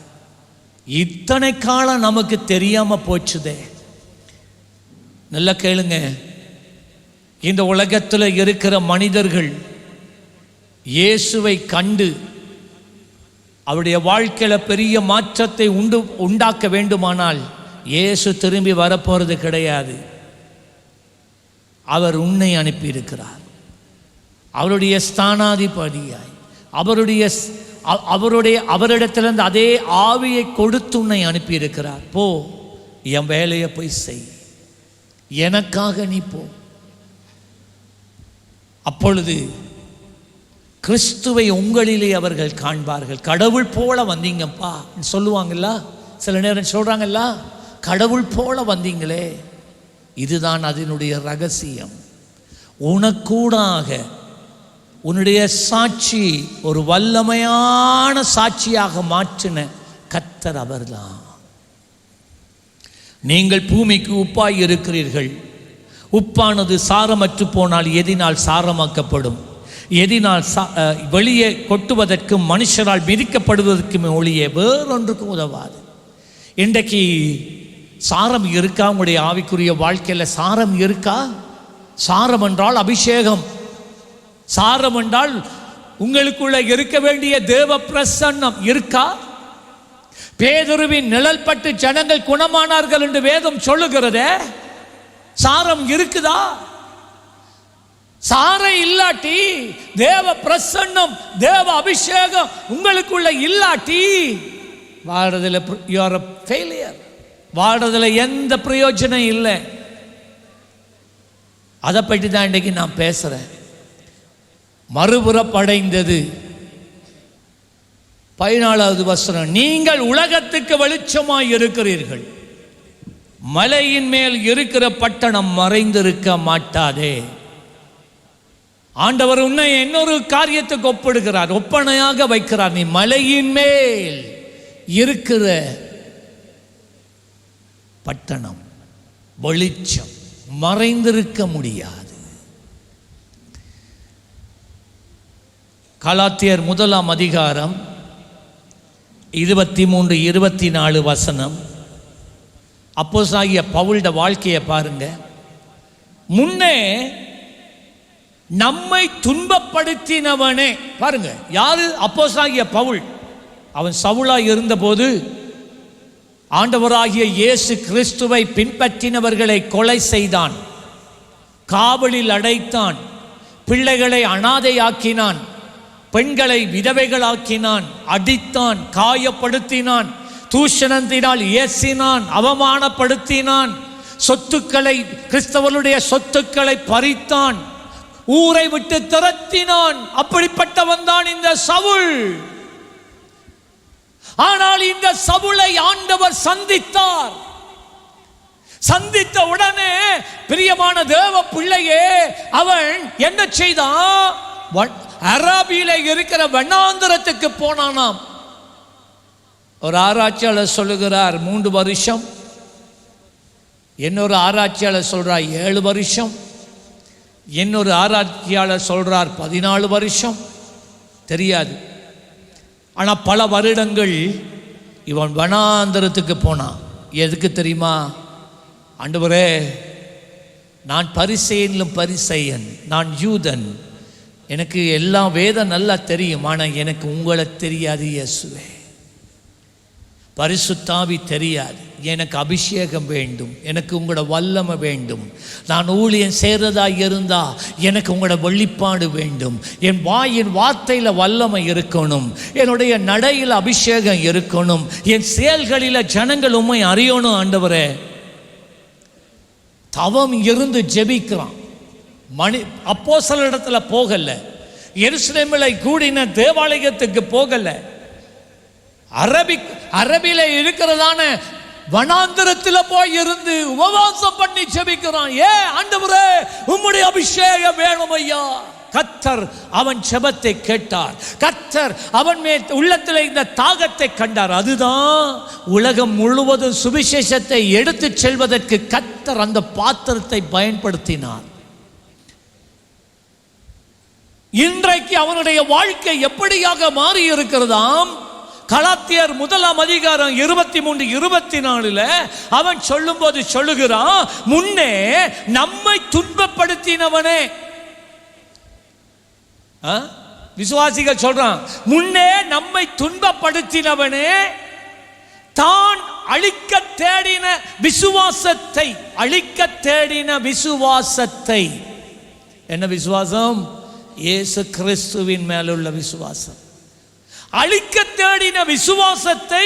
இத்தனை காலம் நமக்கு தெரியாம போச்சுதே. நல்லா கேளுங்க, இந்த உலகத்தில் இருக்கிற மனிதர்கள் இயேசுவை கண்டு அவருடைய வாழ்க்கையில பெரிய மாற்றத்தை உண்டாக்க வேண்டுமானால் இயேசு திரும்பி வரப்போறது கிடையாது. அவர் உன்னை அனுப்பியிருக்கிறார். அவருடைய ஸ்தானாதிபதியாய் அவரிடத்திலிருந்து அதே ஆவியை கொடுத்து உன்னை அனுப்பியிருக்கிறார். போ, என் வேலையை போய் செய், எனக்காக நீ போ. அப்பொழுது கிறிஸ்துவை உங்களிலே அவர்கள் காண்பார்கள். கடவுள் போல வந்தீங்கப்பா சொல்லுவாங்கல்ல, சில நேரம் சொல்றாங்கல்ல, கடவுள் போல வந்தீங்களே. இதுதான் அதனுடைய ரகசியம். உனக்கூடாக உன்னுடைய சாட்சி ஒரு வல்லமையான சாட்சியாக மாற்றின கர்த்தர் அவர்தான். நீங்கள் பூமிக்கு உப்பாய் இருக்கிறீர்கள். உப்பானது சாரமற்று போனால் எதினால் சாரமாக்கப்படும்? எதினால் வெளியே கொட்டுவதற்கும் மனுஷரால் மிதிக்கப்படுவதற்கும் ஒளியே வேறொன்றுக்கும் உதவாது. இன்றைக்கு சாரம் இருக்கா? உங்களுடைய ஆவிக்குரிய வாழ்க்கையில் சாரம் இருக்கா? சாரம் என்றால் அபிஷேகம். சாரம் என்றால் உங்களுக்குள்ள இருக்க வேண்டிய தேவ பிரசன்னம் இருக்கா? பேதுருவின் நிழல் பட்டு ஜனங்கள் குணமானார்கள் என்று வேதம் சொல்லுகிறதே, சாரம் இருக்குதா? சாரை இல்லாட்டி, தேவ பிரசன்னம், தேவ அபிஷேகம் உங்களுக்குள்ள இல்லாட்டி வாழ்றதுல you are a failure. வாழ்றதுல எந்த பிரயோஜனம் இல்லை. அதை பற்றி தான் இன்றைக்கு நான் பேசுறேன். மறுபுறப்படைந்தது 14வது வசனம், நீங்கள் உலகத்துக்கு வெளிச்சமாய் இருக்கிறீர்கள். மலையின் மேல் இருக்கிற பட்டணம் மறைந்திருக்க மாட்டாதே. ஆண்டவர் உன்னை இன்னொரு காரியத்துக்கு ஒப்பிடுகிறார், ஒப்பனையாக வைக்கிறார். நீ மலையின் மேல் இருக்கிற பட்டணம், வெளிச்சம், மறைந்திருக்க முடியாது. கலாத்தியர் 1ஆம் அதிகாரம் 23-24 வசனம். அப்போஸ்தலனாகிய பவுலுடைய வாழ்க்கையை பாருங்க. முன்னே நம்மை துன்பப்படுத்தினவனே, பாருங்க யாரு? அப்போஸ்தலனாகிய பவுல். அவன் சவுலாய் இருந்தபோது ஆண்டவராகிய இயேசு கிறிஸ்துவை பின்பற்றினவர்களை கொலை செய்தான், காவலில் அடைத்தான், பிள்ளைகளை அனாதையாக்கினான், பெண்களை விதவைகளாக்கினான், அடித்தான், காயப்படுத்தினான், தூஷணத்தினால் ஏசினான், அவமானப்படுத்தினான், சொத்துக்களை, கிறிஸ்தவர்களுடைய சொத்துக்களை பறித்தான், ஊரை விட்டு துரத்தினான். அப்படிப்பட்டவன் தான் இந்த சவுல். ஆனால் இந்த சவுலை ஆண்டவர் சந்தித்தார். சந்தித்த உடனே பிரியமான தேவ பிள்ளையே, அவன் என்ன செய்தான்? அரபியில இருக்கிற வனாந்தரத்துக்கு போனானாம். ஒரு ஆராய்ச்சியாளர் சொல்லுகிறார் 3 வருஷம், இன்னொரு ஆராய்ச்சியாளர் சொல்றார் 7 வருஷம், இன்னொரு ஆராய்ச்சியாளர் சொல்றார் 14 வருஷம். தெரியாது. ஆனால் பல வருடங்கள் இவன் வனாந்தரத்துக்கு போனான். எதுக்கு தெரியுமா? ஆண்டவரே, நான் பரிசேயனிலும் பரிசேயன், நான் யூதன், எனக்கு எல்லா வேதம் நல்லா தெரியும், ஆனால் எனக்கு உங்களை தெரியாது இயேசுவே. பரிசுத்தாவி தெரியாது. எனக்கு அபிஷேகம் வேண்டும், எனக்கு உங்களோட வல்லமை வேண்டும். நான் ஊழியம் செய்கிறதா இருந்தா எனக்கு உங்களோட வெளிப்பாடு வேண்டும். என் வாயின் வார்த்தையில் வல்லமை இருக்கணும், என்னுடைய நடையில் அபிஷேகம் இருக்கணும், என் செயல்களில் ஜனங்கள் உண்மை அறியணும். ஆண்டவரே, தவம் இருந்து ஜெபிக்கிறான். அப்போஸ்தலரிடத்துல போகல, எருசலேமில் கூடின தேவாலயத்துக்கு போகல, அரபில இருக்கிறதான வனாந்தரத்தில் போய் இருந்து உபவாசம் பண்ணி ஜெபிக்கிறான். ஆண்டவரே, உம்முடைய அபிஷேகம் வேணும் ஐயா. கர்த்தர் அவன் ஜெபத்தை கேட்டார். கர்த்தர் அவன் மேல் உள்ளத்தில் இந்த தாகத்தை கண்டார். அதுதான் உலகம் முழுவதும் சுவிசேஷத்தை எடுத்து செல்வதற்கு கர்த்தர் அந்த பாத்திரத்தை பயன்படுத்தினார். இன்றைக்கு அவனுடைய வாழ்க்கை எப்படியாக மாறி இருக்கிறதாம்? கலாத்தியர் 1 அதிகாரம் 23, 24 அவன் சொல்லும் போது சொல்லுகிறான், முன்னே நம்மை துன்பப்படுத்தினவனே. விசுவாசிகள் சொல்றான், முன்னே நம்மை துன்பப்படுத்தினவனே தான் அழிக்க தேடின விசுவாசத்தை, அழிக்க தேடின விசுவாசத்தை. என்ன விசுவாசம்? இயேசு கிறிஸ்துவின் மேலுள்ள விசுவாசம். அழிக்க தேடின விசுவாசத்தை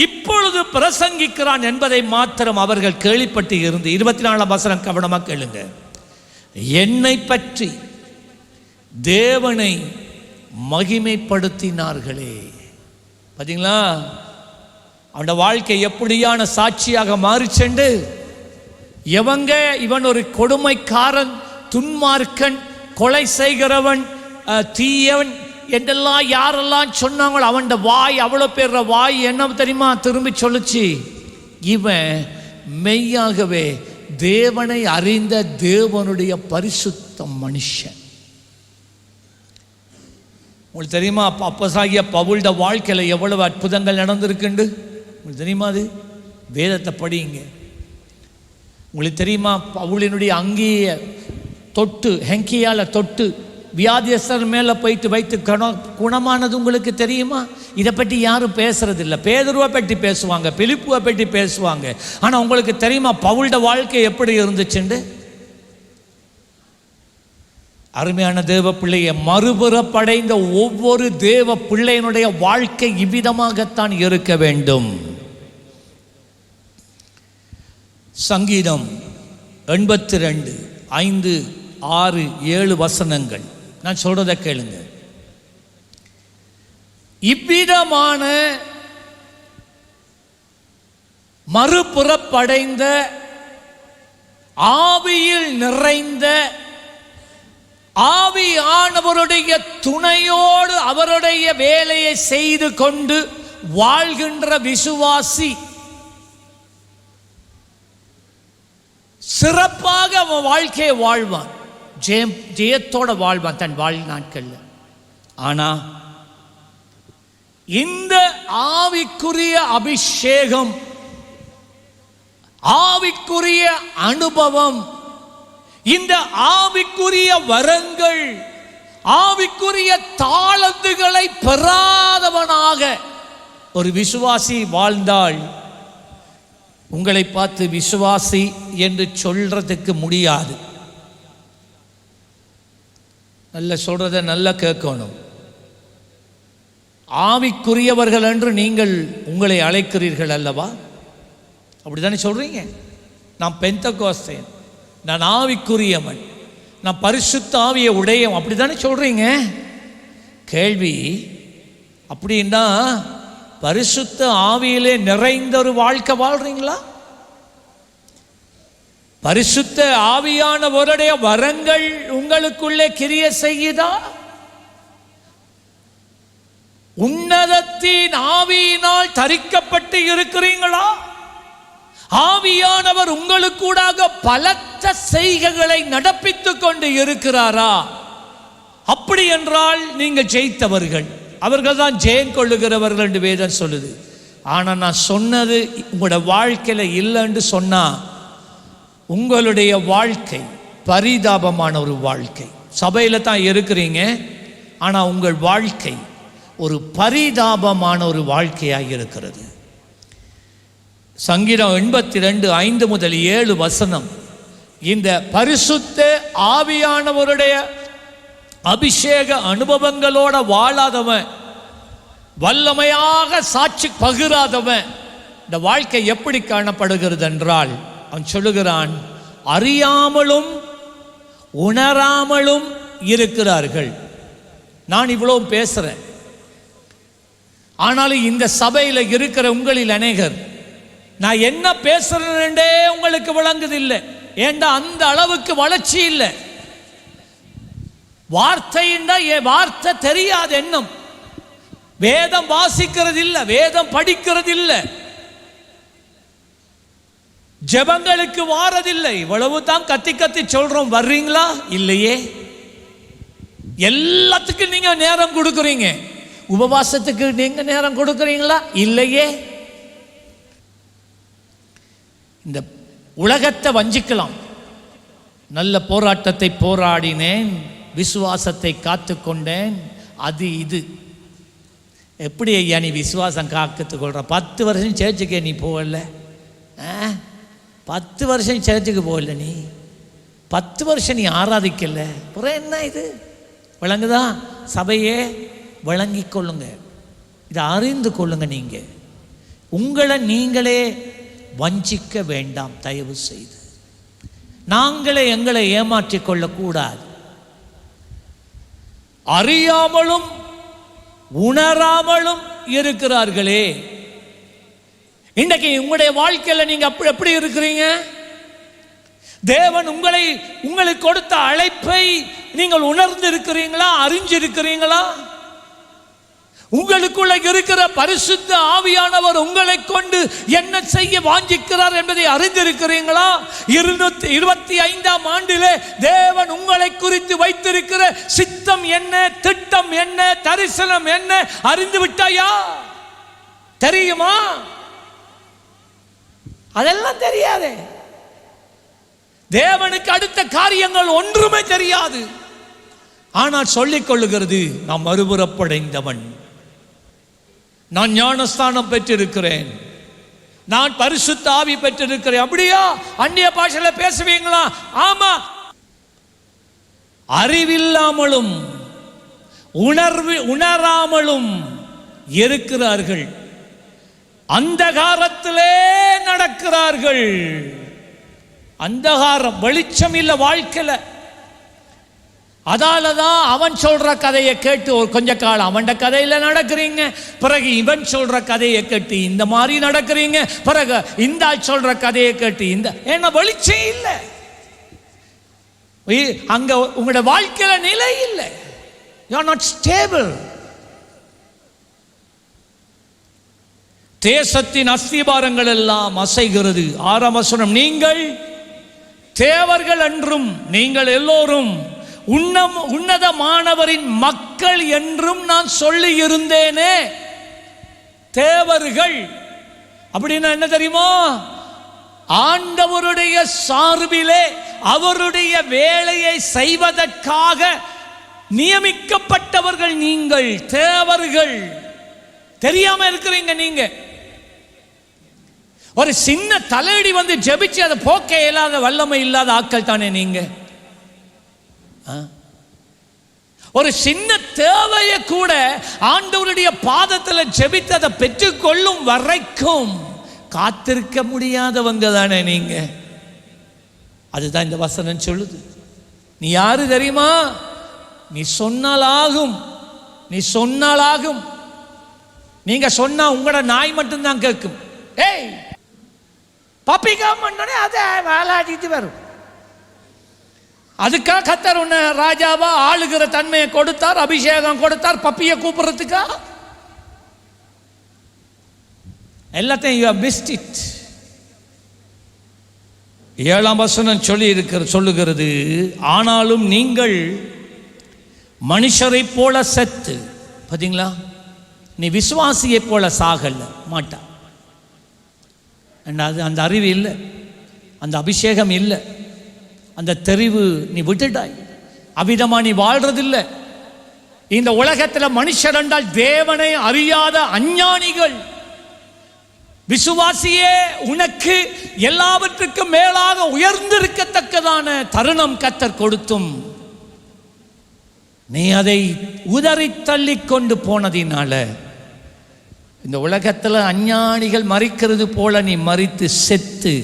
இப்பொழுது பிரசங்கிக்கிறான் என்பதை மாத்திரம் அவர்கள் கேள்விப்பட்டு இருந்து. 24 வசனம் கவனமாக கேளுங்க. என்னை பற்றி தேவனை மகிமைப்படுத்தினார்களே. பார்த்தீங்களா அவன் வாழ்க்கை எப்படியான சாட்சியாக மாறிச்சென்று. இவன் ஒரு கொடுமைக்காரன், துன்மார்க்கன், கொலை செய்கிறவன், தீயவன் என்றெல்லாம் யாரெல்லாம் சொன்னாங்களோ அவன் வாய், அவ்வளோ பேர் வாய் என்ன தெரியுமா திரும்பி சொல்லுச்சு? இவன் மெய்யாகவே தேவனை அறிந்த தேவனுடைய பரிசுத்த மனுஷன். உங்களுக்கு தெரியுமா அப்போஸ்தலனாகிய பவுலுடைய வாழ்க்கையில் எவ்வளவு அற்புதங்கள் நடந்திருக்குண்டு? உங்களுக்கு தெரியுமா? அது வேதத்தை படிங்க. உங்களுக்கு தெரியுமா பவுலினுடைய அங்கேயே தொட்டு, ஹெங்கியால தொட்டு வியாதியஸ்தர் மேலே போயிட்டு வைத்து குணமானது உங்களுக்கு தெரியுமா? இதை பற்றி யாரும் பேசுறதில்லை. பேதுருவை பற்றி பேசுவாங்க, பிலிப்புவை பற்றி பேசுவாங்க. ஆனால் உங்களுக்கு தெரியுமா பவுலுடைய வாழ்க்கை எப்படி இருந்துச்சுண்டு? அருமையான தேவ பிள்ளையை, மறுபுறப்படைந்த ஒவ்வொரு தேவ பிள்ளையினுடைய வாழ்க்கை இவ்விதமாகத்தான் இருக்க வேண்டும். சங்கீதம் 82, 5, 6, 7 வசனங்கள் நான் சொல்றதை கேளுங்க. இவ்விதமான மறுபுறப்படைந்த ஆவியில் நிறைந்த ஆவியானவருடைய துணையோடு அவருடைய வேலையை செய்து கொண்டு வாழ்கின்ற விசுவாசி சிறப்பாக அவன் வாழ்க்கையை வாழ்வான், ஜெயத்தோட வாழ்வான் தன் வாழ்நாட்கள்ல. ஆனா இந்த ஆவிக்குரிய அபிஷேகம், ஆவிக்குரிய அனுபவம், இந்த ஆவிக்குரிய வரங்கள், ஆவிக்குரிய தாளந்துகளை பெறாதவனாக ஒரு விசுவாசி வாழ்ந்தால் உங்களை பார்த்து விசுவாசி என்று சொல்றதுக்கு முடியாது. நல்ல சொல்றதை நல்லா கேட்கணும். ஆவிக்குரியவர்கள் என்று நீங்கள் உங்களை அழைக்கிறீர்கள் அல்லவா? அப்படித்தானே சொல்றீங்க. நான் பெந்தெகோஸ்தேன், நான் ஆவிக்குரியவன், நான் பரிசுத்த ஆவியை உடையவன், அப்படி தானே சொல்கிறீங்க? கேள்வி, அப்படின்னா பரிசுத்த ஆவியிலே நிறைந்த ஒரு வாழ்க்கை வாழ்றீங்களா? பரிசுத்த ஆவியானவருடைய வரங்கள் உங்களுக்குள்ளே கிரியை செய்யுதா? உன்னதத்தின் ஆவியினால் தரிக்கப்பட்டு இருக்கிறீங்களா? ஆவியானவர் உங்களுக்கூடாக பலத்த செய்கைகளை நடப்பித்துக் கொண்டு இருக்கிறாரா? அப்படி என்றால் நீங்கள் ஜெயித்தவர்கள், அவர்கள் தான் ஜெயம் கொள்ளுகிறவர்கள் என்று வேதம் சொல்லுது. ஆனால் நான் சொன்னது உங்களோட வாழ்க்கையில் இல்லைன்னு சொன்னா உங்களுடைய வாழ்க்கை பரிதாபமான ஒரு வாழ்க்கை. சபையில் தான் இருக்கிறீங்க, ஆனால் உங்கள் வாழ்க்கை ஒரு பரிதாபமான ஒரு வாழ்க்கையாக இருக்கிறது. சங்கீதம் 82 5 முதல் 7 இந்த பரிசுத்த ஆவியானவருடைய அபிஷேக அனுபவங்களோட வாழாதவன், வல்லமையாக சாட்சி பகிராதவன், இந்த வாழ்க்கை எப்படி காணப்படுகிறது என்றால், அவன் சொல்லுகிறான், அறியாமலும் உணராமலும் இருக்கிறார்கள். நான் இவ்வளவு பேசுறேன், ஆனாலும் இந்த சபையில் இருக்கிற உங்களில் அநேகர் நான் என்ன பேசுறேன்டே உங்களுக்கு விளங்குதில்லை. ஏண்டா அந்த அளவுக்கு வளர்ச்சி இல்லை. வார்த்தைண்டா வார்த்தை தெரியாது, எண்ணம் வேதம் வாசிக்கிறது இல்லை, வேதம் படிக்கிறது இல்லை, ஜெபங்களுக்கு வாரதில்லை. இவ்வளவு தான் கத்தி கத்தி சொல்றோம், வர்றீங்களா? இல்லையே. எல்லாத்துக்கும் நீங்க நேரம் கொடுக்குறீங்க, உபவாசத்துக்கு நீங்க நேரம் கொடுக்குறீங்களா? இல்லையே. இந்த உலகத்தை வஞ்சிக்கலாம். நல்ல போராட்டத்தை போராடினேன், விசுவாசத்தை காத்து கொண்டேன், அது இது. எப்படி ஐயா நீ விசுவாசம் காத்துக் கொள்ற? 10 வருஷம் சேர்ச்சுக்கே நீ போகல, 10 வருஷம் சேர்ச்சுக்கு போகல, நீ 10 வருஷம் நீ ஆராதிக்கல, அப்புறம் என்ன இது? விளங்குதா? சபையே விளங்கி கொள்ளுங்க, இதை அறிந்து கொள்ளுங்க. நீங்கள் உங்களை நீங்களே வஞ்சிக்க வேண்டாம் தயவு செய்து. நாங்களே எங்களை ஏமாற்றிக் கொள்ளக்கூடாது. அறியாமலும் உணராமலும் இருக்கிறார்களே. இன்றைக்கு உங்களுடைய வாழ்க்கையில் நீங்க எப்படி இருக்கிறீங்க? தேவன் உங்களுக்கு கொடுத்த அழைப்பை நீங்கள் உணர்ந்து இருக்கிறீங்களா? அறிஞ்சிருக்கிறீங்களா? உங்களுக்குள்ள இருக்கிற பரிசுத்த ஆவியானவர் உங்களை கொண்டு என்ன செய்ய வாஞ்சிக்கிறார் என்பதை அறிந்திருக்கிறீங்களா? 225ஆம் ஆண்டிலே தேவன் உங்களை குறித்து வைத்திருக்கிற சித்தம் என்ன, திட்டம் என்ன, தரிசனம் என்ன அறிந்து விட்டாயா? தெரியுமா? அதெல்லாம் தெரியாது. தேவனுக்கு அடுத்த காரியங்கள் ஒன்றுமே தெரியாது. ஆனால் சொல்லிக் கொள்ளுகிறது, நான் மறுபுறப்படைந்தவன், நான் ஞானஸ்தானம் பெற்றிருக்கிறேன், நான் பரிசுத்த ஆவி பெற்றிருக்கிறேன். அப்படியா? அந்நிய பாஷையில பேசுவீங்களா? ஆமா. அறிவில்லாமலும் உணராமலும் இருக்கிறார்கள், அந்தகாரத்திலே நடக்கிறார்கள். அந்தகாரம், வெளிச்சம் இல்லை வாழ்க்கையில. அதாலதான் அவன் சொல்ற கதையை கேட்டு ஒரு கொஞ்ச காலம் அவன் கதையில நடக்கிறீங்க, பிறகு இவன் சொல்ற கதையை கேட்டு இந்த மாதிரி நடக்கிறீங்க, பிறகு இந்த சொல்ற கதையை கேட்டு இந்த, ஏன்னா வெளிச்சம் இல்லை அங்க, உங்களோட வாழ்க்கையில நிலை இல்லை. You are not stable. தேசத்தின் அஸ்திபாரங்கள் எல்லாம் அசைகிறது. 6ஆம் வசனம், நீங்கள் தேவர்கள் என்றும் நீங்கள் எல்லோரும் உன்னதமானவரின் மக்கள் என்றும் நான் சொல்லி இருந்தேனே. தேவர்கள் அப்படின்னா என்ன தெரியுமா? ஆண்டவருடைய சார்பிலே அவருடைய வேலையை செய்வதற்காக நியமிக்கப்பட்டவர்கள் நீங்கள். தேவர்கள். தெரியாம இருக்கிறீங்க நீங்க. ஒரு சின்ன தலையடி வந்து ஜெபிச்சு அதை போக்க இல்லாத வல்லமை இல்லாத ஆட்கள் தானே நீங்க. ஒரு சின்ன தேவையை கூட ஆண்டவருடைய பாதத்தில் ஜெபித்து அதை பெற்றுக்கொள்ளும் வரைக்கும் காத்திருக்க முடியாதவங்க தானே நீங்க. அதுதான் இந்த வசனம் சொல்லுது. நீ யாரு தெரியுமா? நீ சொன்னால் ஆகும், நீ சொன்னால் ஆகும். நீங்க சொன்னா உங்களோட நாய் மட்டும்தான் கேட்கும். ஏய் பப்பிக்காம அதை வேலாடிட்டு வரும். அதுக்காக கர்த்தர் உன்னை ராஜாவா ஆளுகிற தன்மையை கொடுத்தார், அபிஷேகம் கொடுத்தார், பப்பியை கூப்பிடுறதுக்கா? எல்லாத்தையும் you have missed it. 7ஆம் வசனம் சொல்லுகிறது, ஆனாலும் நீங்கள் மனுஷரை போல செத்து. பார்த்தீங்களா? நீ விசுவாசியை போல சாகல மாட்டா. அந்த அறிவு இல்லை, அந்த அபிஷேகம் இல்லை, அந்த தெரிவு நீ விட்டுட்டாய். அவ்விதமா நீ வாழ்றதில்லை. இந்த உலகத்தில் மனுஷர் என்றால் தேவனை அறியாத அஞ்ஞானிகள். விசுவாசியே, உனக்கு எல்லாவற்றுக்கும் மேலாக உயர்ந்திருக்கத்தக்கதான தருணம் கர்த்தர் கொடுத்தும் நீ அதை உதறி தள்ளி கொண்டு போனதினால இந்த உலகத்தில் அஞ்ஞானிகள் மரிக்கிறது போல நீ மரித்து செத்து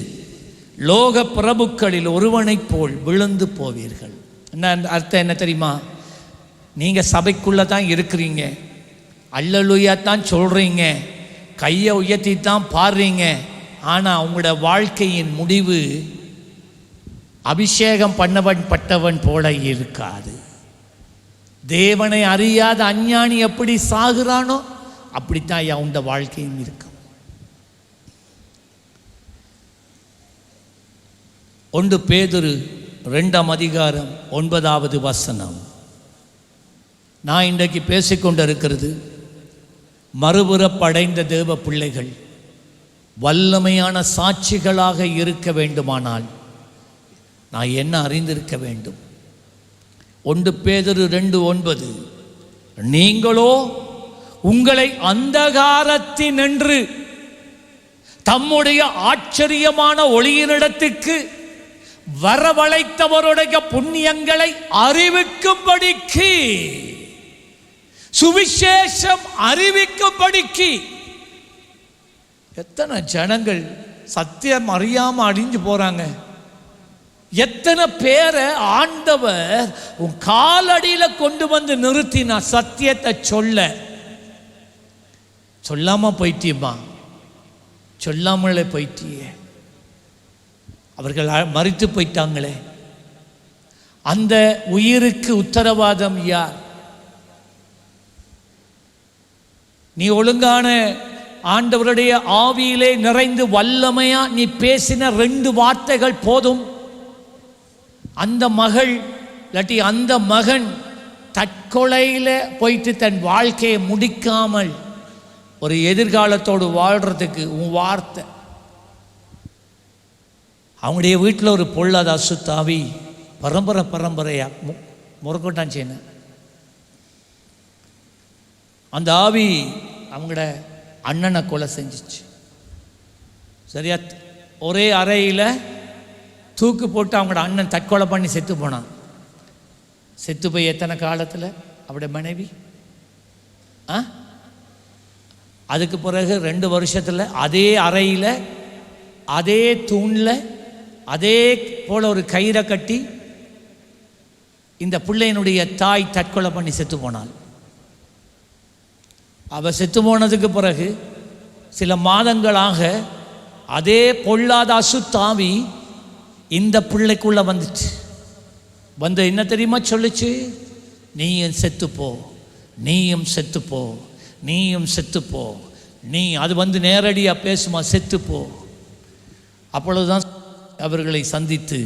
லோக பிரபுக்களில் ஒருவனைப் போல் விழுந்து போவீர்கள். என்ன அர்த்தம்? என்ன தெரியுமா? நீங்க சபைக்குள்ள தான் இருக்கிறீங்க, அல்லேலூயா தான் சொல்றீங்க, கையை உயர்த்தி தான் பாடுறீங்க. ஆனால் உங்களோட வாழ்க்கையின் முடிவு அபிஷேகம் பட்டவன் போல இருக்காது. தேவனை அறியாத அஞ்ஞானி எப்படி சாகுறானோ அப்படித்தான் அவன் வாழ்க்கையும் இருக்கும். 1 பேதுரு 2ஆம் அதிகாரம் 9வது வசனம். நான் இன்றைக்கு பேசிக்கொண்டிருக்கிறது மறுபுறப்படைந்த தேவ பிள்ளைகள் வல்லமையான சாட்சிகளாக இருக்க வேண்டுமானால் நான் என்ன அறிந்திருக்க வேண்டும்? 1 பேதுரு 2:9, நீங்களோ உங்களை அந்தகாரத்தினின்று தம்முடைய ஆச்சரியமான ஒளியினிடத்துக்கு வரவழைத்தவருடைய புண்ணியங்களை அறிவிக்கும்படிக்கு, சுவிசேஷம் அறிவிக்கும்படிக்கு. எத்தனை ஜனங்கள் சத்தியம் அறியாம அழிஞ்சு போறாங்க. எத்தனை பேரை ஆண்டவர் உன் காலடியில கொண்டு வந்து நிறுத்தினா சத்தியத்தை சொல்லாம போயிட்டியம்மா, சொல்லாமலே போயிட்டியே. அவர்கள் மரித்து போயிட்டாங்களே. அந்த உயிருக்கு உத்தரவாதம் யார்? நீ ஒழுங்கான ஆண்டவருடைய ஆவியிலே நிறைந்து வல்லமையா நீ பேசின 2 வார்த்தைகள் போதும். அந்த மகள் இல்லாட்டி அந்த மகன் தற்கொலையில் போயிட்டு தன் வாழ்க்கையை முடிக்காமல் ஒரு எதிர்காலத்தோடு வாழ்கிறதுக்கு உன் வார்த்தை. அவங்களுடைய வீட்டில் ஒரு பொல்லாத அசுத்தாவி பரம்பரையா முறக்கட்டான் செய்யணும். அந்த ஆவி அவங்களோட அண்ணனை கொலை செஞ்சிச்சு. சரியா? ஒரே அறையில் தூக்கு போட்டு அவங்களோட அண்ணன் தற்கொலை பண்ணி செத்து போனான். செத்து போய் எத்தனை காலத்தில் அவருடைய மனைவி அதுக்கு பிறகு 2 வருஷத்தில் அதே அறையில் அதே தூணில் அதே போல் ஒரு கயிறை கட்டி இந்த பிள்ளையினுடைய தாய் தற்கொலை பண்ணி செத்து போனாள். அவள் செத்து போனதுக்கு பிறகு சில மாதங்களாக அதே பொல்லாத அசுத்தாவி இந்த பிள்ளைக்குள்ள வந்துச்சு. வந்து என்ன தெரியுமா சொல்லுச்சு? நீயும் செத்துப்போ, நீயும் செத்துப்போ, நீயும் செத்துப்போ. நீ அது வந்து நேரடியாக பேசுமா, செத்துப்போ. அப்பொழுதுதான் அவர்களை சந்தித்து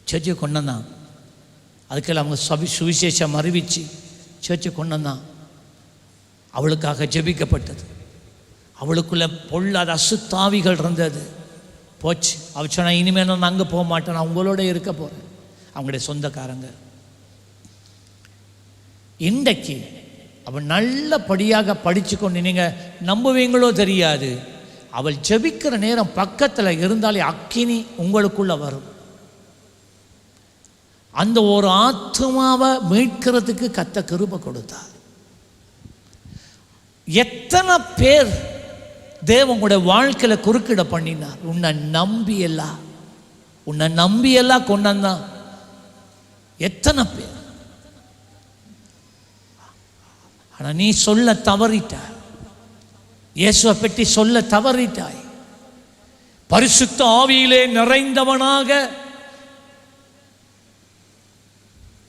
சர்ச்சை கொண்டான். அதுக்கெல்லாம் அவங்க சுவிசேஷம் அறிவிச்சு சர்ச்சை கொண்டான். அவளுக்காக ஜெபிக்கப்பட்டது. அவளுக்குள்ள பொல்லாத அசுத்தாவிகள் இருந்தது. போச்சு. அவ சொன்னா, இனிமேல் நான் அங்கே போக மாட்டேன், நான் உங்களோட இருக்க போகிறேன். அவங்களுடைய சொந்தக்காரங்க. இன்றைக்கு அவள் நல்லபடியாக படித்து கொண்டு, நீங்கள் நம்புவீங்களோ தெரியாது, அவள் ஜெபிக்கிற நேரம் பக்கத்தில் இருந்தாலே அக்கினி உங்களுக்குள்ள வரும். அந்த ஒரு ஆத்மாவை மீட்கிறதுக்கு கர்த்தர் கிருபை கொடுத்தார். எத்தனை பேர் தேவனுடைய வாழ்க்கையில் குறுக்கிட பண்ணினார். உன்னை நம்பியெல்லாம் கொண்டாந்தான். எத்தனை பேர். ஆனா நீ சொல்ல தவறிட்டாய், இயேசுவை பற்றி சொல்ல தவறிட்டாய். பரிசுத்த ஆவியிலே நிறைந்தவனாக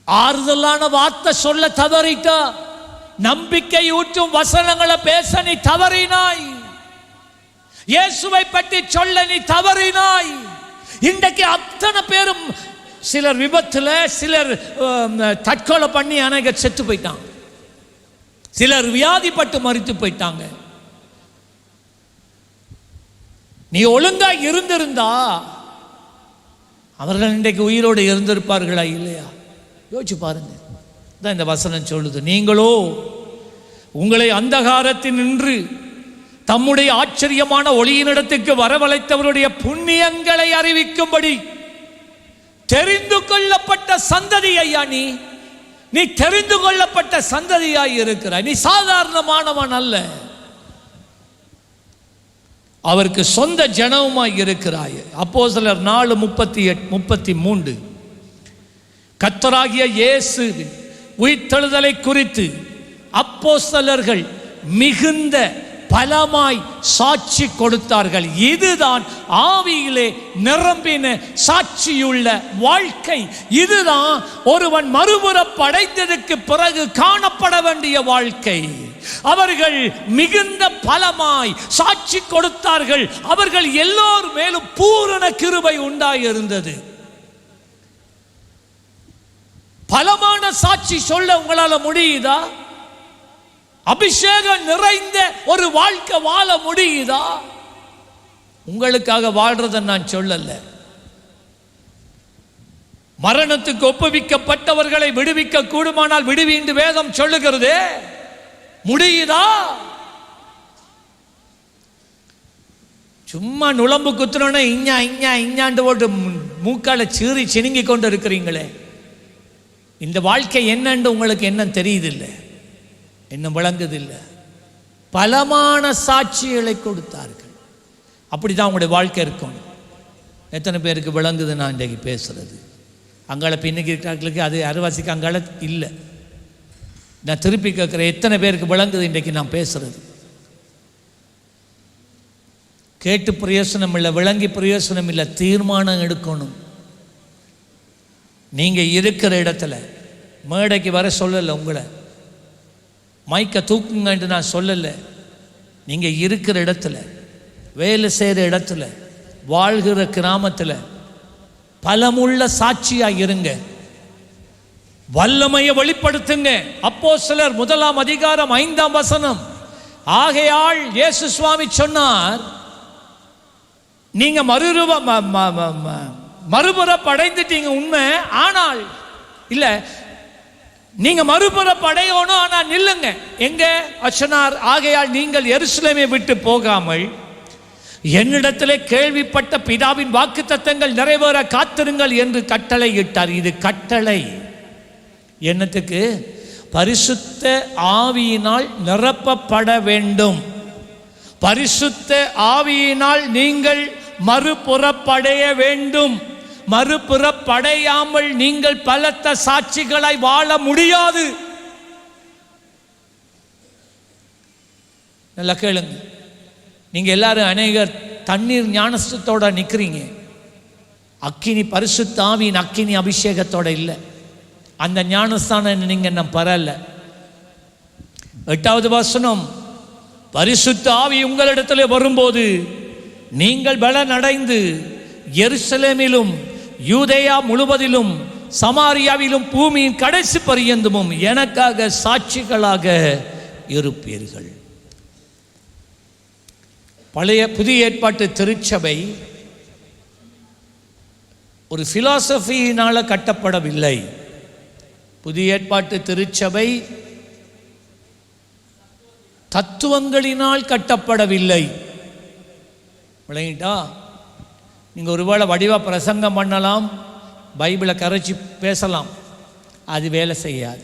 ஆறுதலான வார்த்தை சொல்ல தவறிட்டா, நம்பிக்கை ஊற்றும் வசனங்களை பேச நீ தவறினாய், இயேசுவை பற்றி சொல்ல நீ தவறினாய். இன்றைக்கு அத்தனை பேரும் சிலர் விபத்துல, சிலர் தற்கொலை பண்ணி அநேக செத்து போயிட்டாங்க, சிலர் வியாதிப்பட்டு மரித்து போயிட்டாங்க. நீ ஒழுங்கா இருந்திருந்தா அவர்கள் இன்றைக்கு உயிரோடு இருந்திருப்பார்களா இல்லையா? யோசிச்சு பாருங்க. தான் இந்த வசனம் சொல்லுது, நீங்களோ உங்களை அந்தகாரத்தில் நின்று தம்முடைய ஆச்சரியமான ஒளியினிடத்துக்கு வரவழைத்தவருடைய புண்ணியங்களை அறிவிக்கும்படி தெரிந்து கொள்ளப்பட்ட சந்ததி. ஐயா, நீ தெரிந்து கொள்ளப்பட்ட சந்ததியாய் இருக்கிறாய். நீ சாதாரணமானவன் அல்ல, அவருக்கு சொந்த ஜனவுமாய் இருக்கிறாய். அப்போஸ்தலர் 4:38-33 கர்த்தராகிய இயேசு உயிர்த்தெழுதலை குறித்து அப்போஸ்தலர்கள் மிகுந்த பலமாய் சாட்சி கொடுத்தார்கள். இதுதான் ஆவியிலே நிரம்பின சாட்சியுள்ள வாழ்க்கை. இதுதான் ஒருவன் மறுபுறப்படைந்ததற்கு பிறகு காணப்பட வேண்டிய வாழ்க்கை. அவர்கள் மிகுந்த பலமாய் சாட்சி கொடுத்தார்கள். அவர்கள் எல்லோர் மேலும் பூரண கிருபை உண்டாயிருந்தது. பலமான சாட்சி சொல்ல உங்களால முடியுதா? அபிஷேகம் நிறைந்த ஒரு வாழ்க்கை வாழ முடியுதா? உங்களுக்காக வாழ்றதை நான் சொல்லல. மரணத்துக்கு ஒப்புவிக்கப்பட்டவர்களை விடுவிக்க கூடுமானால் விடுவி என்று வேதம் சொல்லுகிறதே, முடியுதா? சும்மா நுளம்பு குத்துறோன்னா இஞ்சாண்டு போட்டு மூக்கால சீறி சினுங்கி கொண்டு இருக்கிறீங்களே. இந்த வாழ்க்கை என்னன்னு உங்களுக்கு என்ன தெரியுதில்லை, என்ன விளங்குதில்லை. பலமான சாட்சிகளை கொடுத்தார்கள். அப்படிதான் உங்களுடைய வாழ்க்கை இருக்கணும். எத்தனை பேருக்கு விளங்குது நான் இன்றைக்கு பேசுறது? அங்காள பின்னுக்கு இருக்கிறார்களுக்கு அது அரைவாசிக்கு அங்காள இல்லை. நான் திருப்பி கேட்குறேன், எத்தனை பேருக்கு விளங்குது இன்றைக்கு நான் பேசுறது? கேட்டு பிரயோசனம் இல்லை, விளங்கி பிரயோசனம் இல்லை. தீர்மானம் எடுக்கணும். நீங்கள் இருக்கிற இடத்துல, மேடைக்கு வர சொல்லலை, உங்களை மைக்கை தூக்குங்கன்ட்டு நான் சொல்லலை. நீங்கள் இருக்கிற இடத்துல, வேலை செய்கிற இடத்துல, வாழ்கிற கிராமத்தில் பலமுள்ள சாட்சியாக இருங்க. வல்லமையை வெளிப்படுத்துங்க. அப்போஸ்தலர் 1:5 ஆகையால் இயேசு சுவாமி சொன்னார், நீங்க மறுபுறப்படைந்துட்டீங்க உண்மை, ஆனால் இல்ல நீங்க மறுபுறப்படையணும், ஆனால் நில்லுங்க. எங்க சொன்னார்? ஆகையால் நீங்கள் எருசலேமை விட்டு போகாமல் என்னிடத்திலே கேள்விப்பட்ட பிதாவின் வாக்குத்தத்தங்கள் நிறைவேற காத்திருங்கள் என்று கட்டளை இட்டார். இது கட்டளை என்னத்துக்கு? பரிசுத்த ஆவியினால் நிரப்பப்பட வேண்டும். பரிசுத்த ஆவியினால் நீங்கள் மறுபுறப்படைய வேண்டும். மறுபுறப்படையாமல் நீங்கள் பலத்த சாட்சிகளாய் வாழ முடியாது. நல்லா கேளுங்க. நீங்க எல்லாரும் அநேகர் தண்ணீர் ஞானஸ்தத்தோட நிற்கிறீங்க, அக்கினி பரிசுத்த ஆவியின் அக்கினி அபிஷேகத்தோட இல்லை. அந்த ஞானஸ்தானம் நீங்க நம்ம பரல. 8வது வசனம், பரிசுத்த ஆவி உங்களிடத்தில் வரும்போது நீங்கள் பலன் அடைந்து எருசலேமிலும் யூதேயா முழுவதிலும் சமாரியாவிலும் பூமியின் கடைசி பரியந்தமும் எனக்காக சாட்சிகளாக இருப்பீர்கள். பழைய புதிய ஏற்பாட்டு திருச்சபை ஒரு பிலாசபியினால கட்டப்படவில்லை. புதிய ஏற்பாட்டு திருச்சபை தத்துவங்களினால் கட்டப்படவில்லை. விளங்கிட்டா? நீங்கள் ஒருவேளை வடிவாக பிரசங்கம் பண்ணலாம், பைபிளை கரைச்சி பேசலாம், அது வேலை செய்யாது.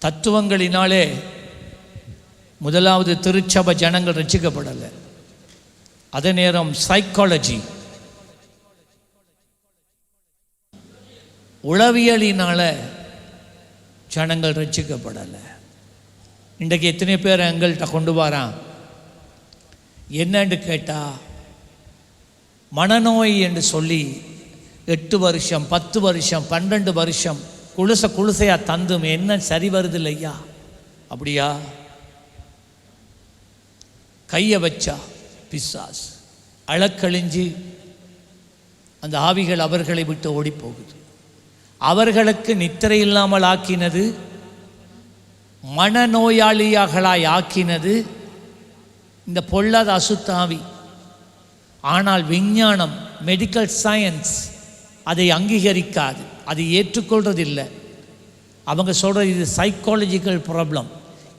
தத்துவங்களினாலே முதலாவது திருச்சபை ஜனங்கள் ரட்சிக்கப்படலை. அதே நேரம் சைக்காலஜி, உளவியலினால ஜனங்கள் ரட்சிக்கப்படலை. இன்றைக்கு எத்தனை பேர் எங்கள்கிட்ட கொண்டு வரான் என்னன்னு கேட்டால், மனநோய் என்று சொல்லி 8 வருஷம் 10 வருஷம் 12 வருஷம் குளுசையா தந்தும் என்ன சரி வருது இல்லையா? அப்படியா? கையை வச்சா பிசாஸ் அழக்கழிஞ்சு அந்த ஆவிகள் அவர்களை விட்டு ஓடி போகுது. அவர்களுக்கு நித்திரை இல்லாமல் ஆக்கினது, மனநோயாளியாகளாய் ஆக்கினது இந்த பொல்லாத அசுத்தாவி. ஆனால் விஞ்ஞானம், மெடிக்கல் சயின்ஸ் அதை அங்கீகரிக்காது, அதை ஏற்றுக்கொள்றதில்லை. அவங்க சொல்கிறது இது சைக்காலஜிக்கல் ப்ராப்ளம்,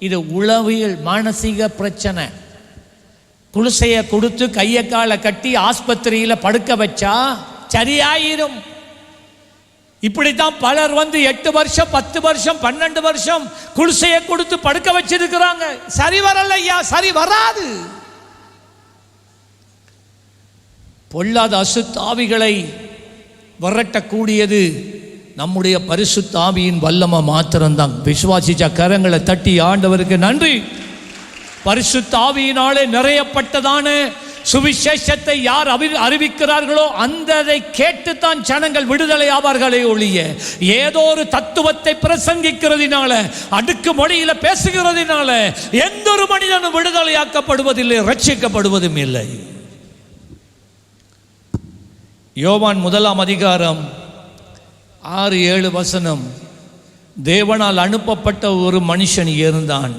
இது உளவியல் மானசீக பிரச்சனை. குளுசையை கொடுத்து கையை காலை கட்டி ஆஸ்பத்திரியில் படுக்க வச்சா சரியாயிரும். இப்படித்தான் பலர் 8 வருஷம் 10 வருஷம் 12 வருஷம் குளுசையை கொடுத்து படுக்க வச்சிருக்கிறாங்க. சரி வரல ஐயா, சரி வராது. பொல்லாத அசுத்தாவிகளை விரட்டக்கூடியது நம்முடைய பரிசுத்த ஆவியின் வல்லமை மாத்திரம்தான். விசுவாசிச்ச கரங்களை தட்டி ஆண்டவருக்கு நன்றி. பரிசுத்த ஆவியினாலே நிறையப்பட்டதான சுவிசேஷத்தை யார் அறிவிக்கிறார்களோ அதை கேட்டுத்தான் ஜனங்கள் விடுதலை ஆவார்களே ஒழிய, ஏதோ ஒரு தத்துவத்தை பிரசங்கிக்கிறதுனால, அடுக்கு மொழியில பேசுகிறதுனால எந்த ஒரு மனிதனும் விடுதலையாக்கப்படுவதில்லை, ரட்சிக்கப்படுவதும் இல்லை. யோவான் 1 அதிகாரம் 6-7 வசனம். தேவனால் அனுப்பப்பட்ட ஒரு மனுஷன் இருந்தான்,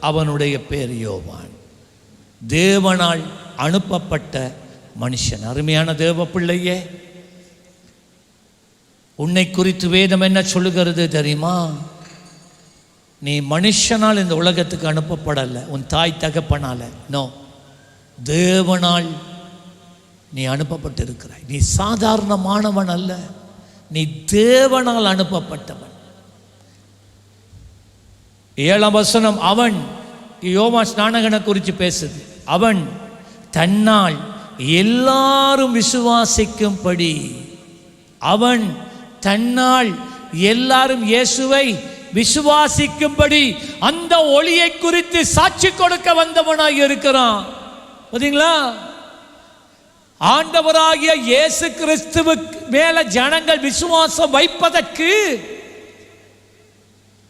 அவனுடைய பேர் யோவான். தேவனால் அனுப்பப்பட்ட மனுஷன். அருமையான தேவ பிள்ளையே, உன்னை குறித்து வேதம் என்ன சொல்லுகிறது தெரியுமா? நீ மனுஷனால் இந்த உலகத்துக்கு அனுப்பப்படலை, உன் தாய் தகப்பனால. நோ, தேவனால் நீ அனுப்பப்பட்டிருக்கிறாய். நீ சாதாரணமானவன் அல்ல, நீ தேவனால் அனுப்பப்பட்டவன். 7 வசனம். அவன், யோவான் ஸ்நானகனை குறித்து பேசுது. அவன் தன்னால் எல்லாரும் விசுவாசிக்கும்படி, அவன் தன்னால் எல்லாரும் இயேசுவை விசுவாசிக்கும்படி அந்த ஒளியை குறித்து சாட்சி கொடுக்க வந்தவனாய் இருக்கிறான். பாத்தீங்களா? ஆண்டவராகிய இயேசு கிறிஸ்துவுக்கு மேல ஜனங்கள் விசுவாசம் வைப்பதற்கு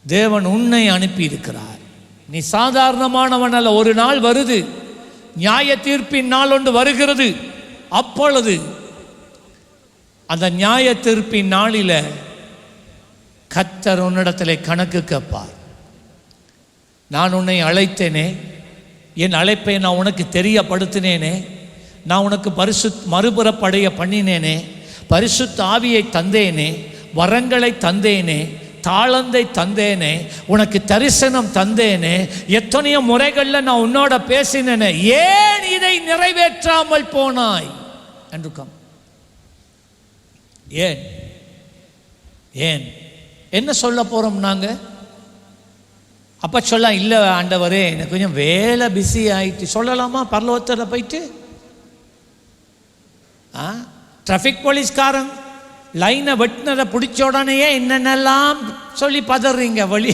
தேவன் உன்னை அனுப்பி இருக்கிறார். நீ சாதாரணமானவன் அல்ல. ஒரு நாள் வருது, நியாய தீர்ப்பின் நாள் ஒன்று வருகிறது. அப்பொழுது அந்த நியாய தீர்ப்பின் நாளில் கர்த்தர் உன்னிடத்திலே கணக்கு கேட்பார். நான் உன்னை அழைத்தேனே, என் அழைப்பை நான் உனக்கு தெரியப்படுத்தினேனே, நான் உனக்கு மறுபுறப்படைய பண்ணினேனே, பரிசுத்த ஆவியை தந்தேனே, வரங்களை தந்தேனே, தாளந்தை தந்தேனே, உனக்கு தரிசனம் தந்தேனே, எத்தனையோ முறைகளில் நான் உன்னோட பேசினேனே, ஏன் இதை நிறைவேற்றாமல் போனாய் என்று கம். ஏன் ஏன் என்ன சொல்ல போறோம் நாங்க? அப்ப சொல்ல, இல்லை ஆண்டவரே எனக்கு கொஞ்சம் வேலை பிஸி ஆயிட்டு. சொல்லலாமா? பரலோகத்தில் போயிட்டு டிராஃபிக் போலீஸ்காரன் லைனை வெட்டினதை பிடிச்ச உடனேயே என்னென்னலாம் சொல்லி பதறீங்க வழி.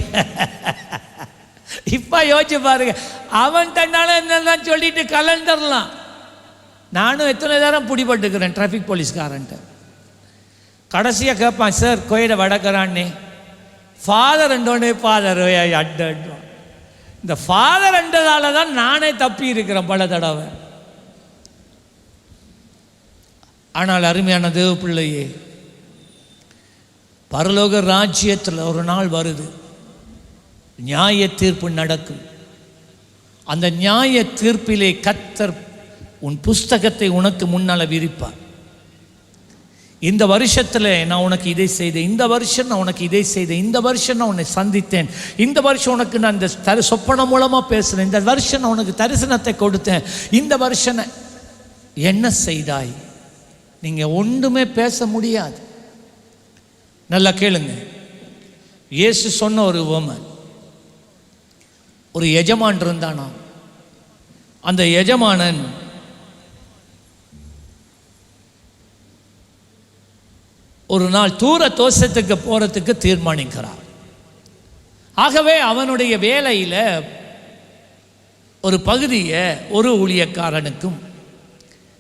இப்ப யோசிச்சு பாருங்க, அவன் தன்னால என்னெல்லாம் சொல்லிட்டு கலண்டர்லாம். நானும் எத்தனை நேரம் பிடிபட்டுக்கிறேன் டிராஃபிக் போலீஸ்காரன்ட்ட. கடைசியாக கேட்பான், சார் கோயிலை வடக்கிறான்னே, ஃபாதர் என்றோடனே ஃபாதர் அட்டு. இந்த ஃபாதர் என்றதால தான் நானே தப்பி இருக்கிறேன் பல தடவை. ஆனால் அருமையான தேவ பிள்ளையே, பரலோக ராஜ்யத்தில் ஒரு நாள் வருது, நியாய தீர்ப்பு நடக்கும். அந்த நியாய தீர்ப்பிலே கர்த்தர் உன் புஸ்தகத்தை உனக்கு முன்னால் விரிப்பார். இந்த வருஷத்தில் நான் உனக்கு இதை செய்தேன், இந்த வருஷம் நான் உனக்கு இதை செய்தேன், இந்த வருஷம் நான் உன்னை சந்தித்தேன், இந்த வருஷம் உனக்கு நான் இந்த சொப்பனம் மூலமாக பேசுகிறேன், இந்த வருஷம் நான் உனக்கு தரிசனத்தை கொடுத்தேன், இந்த வருஷம் என்ன செய்தாய்? நீங்கள் ஒன்றுமே பேச முடியாது. நல்லா கேளுங்க. இயேசு சொன்ன ஒரு உவமை. ஒரு எஜமான் இருந்தானா. அந்த எஜமானன் . . . . . . . . . . . . . . . . . . . . . . . . . . . . . . . . . . . . . . . . . . . . . . . . . . . . . . . . ஒரு நாள் தூர தோஷத்துக்கு போகிறதுக்கு தீர்மானிக்கிறார். ஆகவே அவனுடைய வேலையில் ஒரு பகுதியை ஒரு ஊழியக்காரனுக்கும்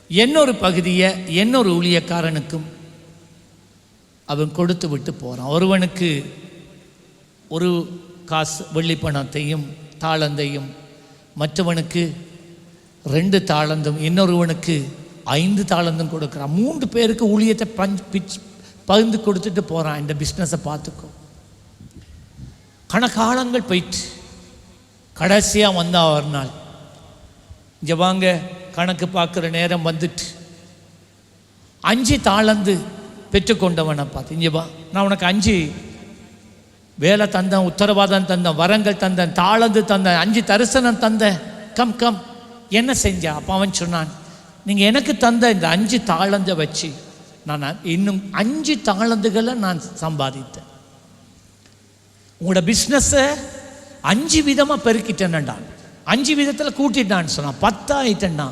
இன்னொரு பகுதியை இன்னொரு ஊழியக்காரனுக்கும் அவன் கொடுத்து விட்டு போகிறான். ஒருவனுக்கு ஒரு காசு வெள்ளி பணத்தையும் தாளந்தையும், மற்றவனுக்கு 2 தாளந்தும், இன்னொருவனுக்கு 5 தாளந்தும் கொடுக்குறான். 3 பேருக்கு ஊழியத்தை பகிர்ந்து கொடுத்துட்டு போகிறான். இந்த பிஸ்னஸை பார்த்துக்கோ. கணக்காலங்கள் போயிட்டு கடைசியாக வந்தால் ஒரு நாள், இங்கே வாங்க கணக்கு பார்க்குற நேரம் வந்துட்டு 5 தாளந்து பெற்றுக்கொண்டவனை பார்த்து, இங்கே வா, நான் உனக்கு 5 வேலை தந்தேன், உத்தரவாதம் தந்தேன், வரங்கள் தந்தேன், தாளந்து தந்தேன், 5 தரிசனம் தந்தேன், கம் கம் என்ன செஞ்சா? அப்போ அவன் சொன்னான், நீங்கள் எனக்கு தந்த இந்த 5 தாளந்தை வச்சு நான் இன்னும் 5 தாளந்துகளை நான் சம்பாதித்தேன். உங்களோட பிஸ்னஸை 5 விதமாக பெருக்கிட்டேன்டான், 5 விதத்தில் கூட்டிட்டான்னு சொன்னான். 10 ஆயிட்டேன்னா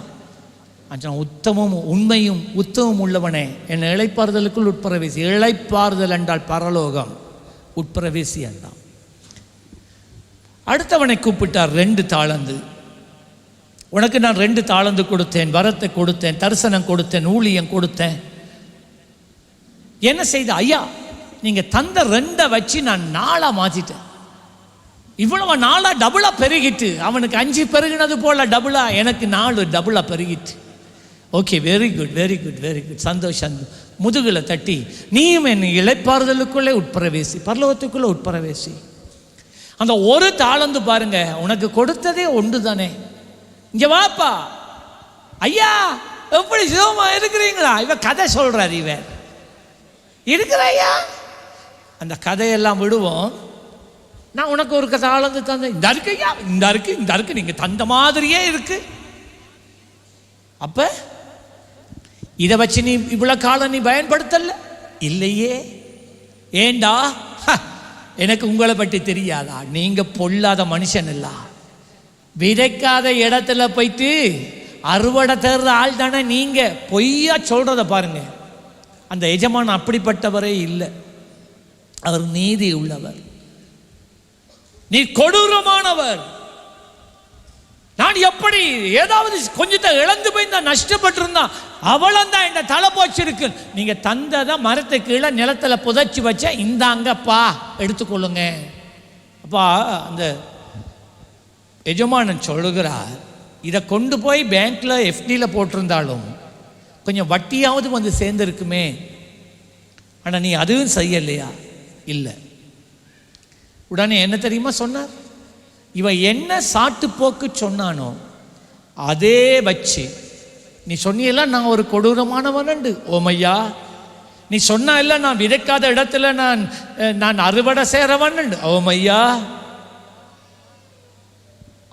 உத்தமும் உண்மையும் உத்தமும் உள்ளவனே, என்னை இளைப்பாறுதலுக்குள் உட்பிரவேசி. இளைப்பாறுதல் என்றால் பரலோகம், உட்பிரவேசி என்றான். அடுத்தவனை கூப்பிட்டார். 2 தாளந்து, உனக்கு நான் 2 தாளந்து கொடுத்தேன், வரத்தை கொடுத்தேன், தரிசனம் கொடுத்தேன், ஊழியம் கொடுத்தேன். என்ன செய்த? ஐயா, நீங்கள் தந்த 2 வச்சு நான் 4 மாற்றிட்டேன். இவ்வளவு 4 டபுளாக பெருகிட்டு, அவனுக்கு 5 பெருகினது போல டபுளாக எனக்கு 4 டபுளாக பெருகிட்டு. Okay, very good very good very good, சந்தோஷம். முதுகில் தட்டி, நீயும் என் இளைப்பாறுதலுக்குள்ளே உட்பிரவேசி, பரலோகத்துக்குள்ளே உட்பிரவேசி. அந்த ஒரு தாளந்து பாருங்க, உனக்கு கொடுத்ததே ஒன்று தானே. இங்கே வாப்பா, ஐயா எப்படி சுகமா இருக்கிறீங்களா? இவன் கதை சொல்றார். இவன் இருக்கிற ஐயா, அந்த கதையெல்லாம் விடுவோம். நான் உனக்கு ஒரு தாளந்து தந்தேன், இந்த இருக்கு ஐயா, இந்த இருக்கு இந்த இருக்கு, நீங்க தந்த மாதிரியே இருக்கு. அப்ப இதை வச்சு நீ இவ்வளவு காலம் நீ பயன்படுத்தல இல்லையே? ஏண்டா, எனக்கு உங்களை பற்றி தெரியாதா? நீங்க பொல்லாத மனுஷன் இல்ல, விதைக்காத இடத்துல போயிட்டு அறுவடை தேர்ற ஆள் தானே நீங்க. பொய்யா சொல்றத பாருங்க. அந்த எஜமான் அப்படிப்பட்டவரே இல்லை, அவர் நீதி உள்ளவர். நீ கொடூரமானவர். நான் எப்படி ஏதாவது கொஞ்சத்தை இழந்து போய் நான் நஷ்டப்பட்டிருந்தா அவளந்தான் என்ன தலை போச்சிருக்கு. நீங்க தந்ததை மரத்தை கீழே நிலத்தில் புதைச்சி வச்ச, இந்தாங்கப்பா எடுத்துக்கொள்ளுங்க. அப்பா அந்த எஜமானன் சொல்லுகிறார், இதை கொண்டு போய் பேங்க்ல எஃப்டியில் போட்டிருந்தாலும் கொஞ்சம் வட்டியாவது வந்து சேர்ந்துருக்குமே. ஆனால் நீ அதுவும் செய்யலையா? இல்லை. உடனே என்ன தெரியுமா சொன்னார்? இவன் என்ன சாட்டு போக்கு சொன்னானோ அதே வச்சு, நீ சொன்னியெல்லாம் நான் ஒரு கொடூரமானவனண்டு, ஓமையா நீ சொன்ன இல்லை நான் விதைக்காத இடத்துல நான் அறுவடை சேரவன், ஓமையா.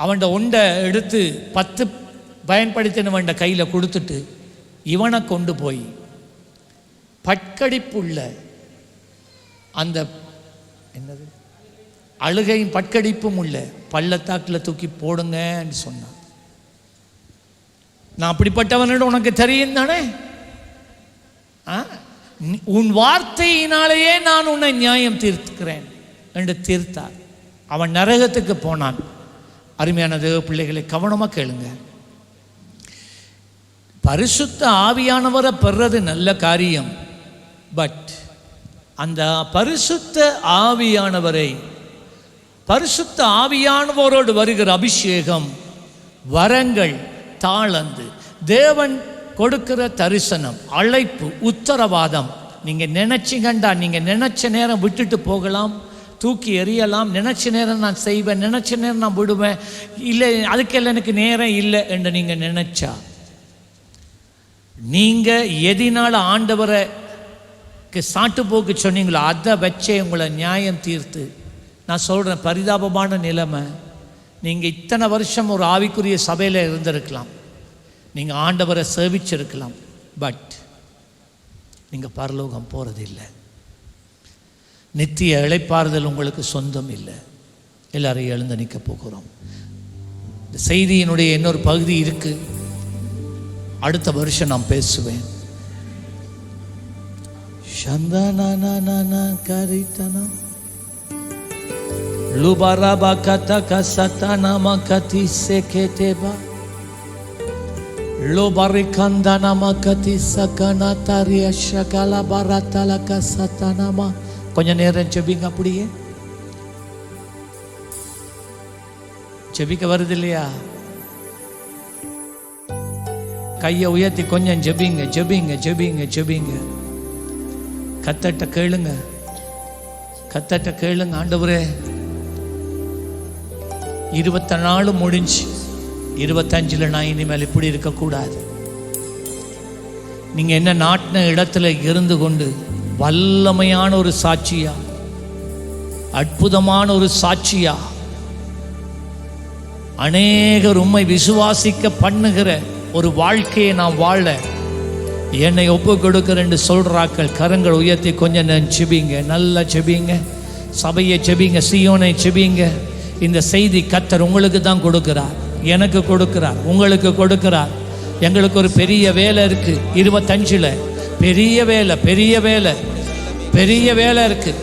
அவன் ஒண்டை எடுத்து 10 பயன்படுத்தினவன் கையில் கொடுத்துட்டு இவனை கொண்டு போய் பட்கடிப்புள்ள அந்த என்னது அழுகையும் பட்கடிப்பும் உள்ள பள்ளத்தாக்கில் தூக்கி போடுங்கன்னு சொன்னான். நான் அப்படிப்பட்டவனோட உனக்கு தெரியும் தானே. உன் வார்த்தையினாலேயே நான் உன்னை நியாயம் தீர்த்துக்கிறேன் என்று தீர்த்தார். அவன் நரகத்துக்கு போனான். அருமையான தேவ பிள்ளைகளை கவனமாக கேளுங்க. பரிசுத்த ஆவியானவரை பெறுறது நல்ல காரியம். பட் அந்த பரிசுத்த ஆவியானவரை, பரிசுத்த ஆவியானவரோடு வருகிற அபிஷேகம், வரங்கள், தாளந்து, தேவன் கொடுக்கிற தரிசனம், அழைப்பு, உத்தரவாதம், நீங்கள் நினைச்சிங்கண்டா நீங்கள் நினைச்ச நேரம் விட்டுட்டு போகலாம், தூக்கி எறியலாம். நினைச்ச நேரம் நான் செய்வேன், நினைச்ச நேரம் நான் விடுவேன், இல்லை அதுக்கெல்லாம் எனக்கு நேரம் இல்லை என்று நீங்கள் நினைச்சா, நீங்கள் எதினால் ஆண்டவரை சாட்டு போக்கு சொன்னீங்களோ அதை வச்சே உங்களை நியாயம் தீர்த்து, நான் சொல்கிறேன் பரிதாபமான நிலைமை. நீங்கள் இத்தனை வருஷம் ஒரு ஆவிக்குரிய சபையில் இருந்திருக்கலாம், நீங்கள் ஆண்டவரை சேவிச்சிருக்கலாம், பட் நீங்கள் பரலோகம் போகிறதில்லை. நித்திய இளைப்பாறுதல் உங்களுக்கு சொந்தம் இல்லை. எல்லாரையும் எழுந்து நிற்க போகிறோம். இந்த செய்தியினுடைய இன்னொரு பகுதி இருக்குது, அடுத்த வருஷம் நான் பேசுவேன். சந்தன கரித்தனம் லுபரபா கதக சத்தனம கதி செகேதேபா லோபரி கந்தனம கதி சகன தரிய ஷகல பரதலக சத்தனமா. கொஞ்ச நேரம் ஜெபிங்க. அப்படியே ஜெபிக்க வருது இல்லையா? கையை உயர்த்தி கொஞ்சம் ஜெபிங்க ஜெபிங்க ஜெபிங்க ஜெபிங்க. கத்தட்ட கேளுங்க, கத்தட்ட கேளுங்க. ஆண்டவரே 24 முடிஞ்சு 25 நான் இனிமேல் இப்படி இருக்கக்கூடாது. நீங்க என்ன நாட்டின இடத்துல இருந்து கொண்டு வல்லமையான ஒரு சாட்சியா, அற்புதமான ஒரு சாட்சியா, அநேகர் உம்மை விசுவாசிக்க பண்ணுகிற ஒரு வாழ்க்கையை நான் வாழ என்னை ஒப்பு கொடுக்கிறேன்னு சொல்றாக்கள் கரங்கள் உயர்த்தி கொஞ்சம் செபிங்க, நல்லா செபிங்க. சபையை செபிங்க, சீயோனை செபிங்க. இந்த செய்தி கர்த்தர் உங்களுக்கு தான் கொடுக்கிறார், எனக்கு கொடுக்கிறார், உங்களுக்கு கொடுக்கிறார். எங்களுக்கு ஒரு பெரிய வேலை இருக்கு. 25 பெரிய வேலை, பெரிய வேலை, பெரிய வேலை இருக்கு,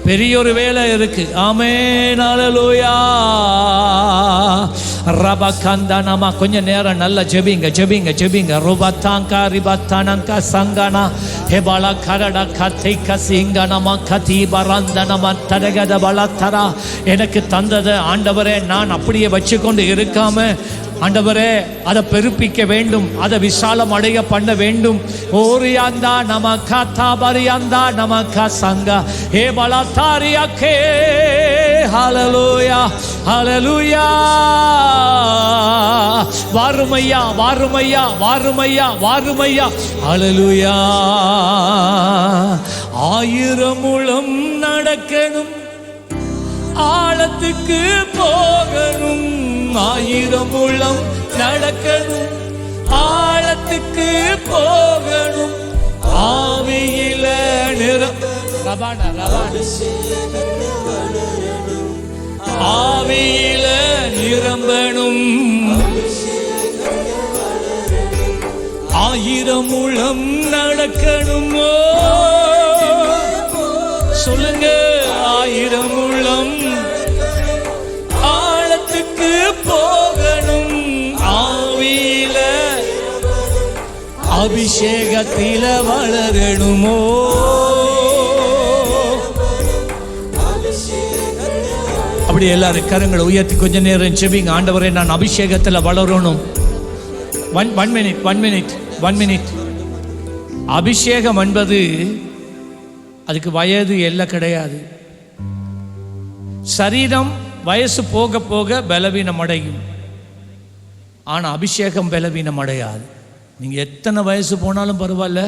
பெரிய ஒரு வேலை இருக்கு. ஆமென், ஹல்லேலூயா. ரபகந்தனமா. கொஞ்ச நேரம் நல்லா ஜெபிங்க ஜெபிங்க ஜெபிங்க. ருபத்தாங்கா ரிபத்தானங்கா சங்கனா ஹெபல கரட கதை கசிங்கனமா கதி பரந்தனமா தரகத பலத்தரா. எனக்கு தந்ததை ஆண்டவரே நான் அப்படியே வச்சுக்கொண்டு இருக்காம ஆண்டவரே அதை பெருப்பிக்க வேண்டும், அதை விசாலம் அடைய பண்ண வேண்டும். ஓரியாந்தா நமக்கா தாபரியாந்தா நமக்கா சங்கா ஹே பலத்தாரியாக்கே. ஹல்லேலூயா ஹல்லேலூயா. வாருமையா வாருமையா வாருமையா வாருமையா. ஹல்லேலூயா. 1000 முழம் நடக்கணும், ஆழத்துக்கு போகணும். 1000 முழம் நடக்கணும், ஆழத்துக்கு போகணும். ஆவியில ஆவியில நிரம்பணும். 1000 முழம் நடக்கணும். சொல்லுங்க, 1000 முழம் ஆழத்துக்கு போகணும். ஆவியில அபிஷேகத்தில வளரணுமோ. அப்படி எல்லாரும் கரங்களை உயர்த்தி கொஞ்ச நேரம் செபிங்க. ஆண்டவரே நான் அபிஷேகத்தில் வளரணும். 1 மினிட். அபிஷேகம் என்பது அதுக்கு வயது எல்லை கிடையாது. சரீரம் வயசு போக போக பலவீனம் அடையும், ஆனால் அபிஷேகம் பலவீனம் அடையாது. நீங்கள் எத்தனை வயசு போனாலும் பரவாயில்ல,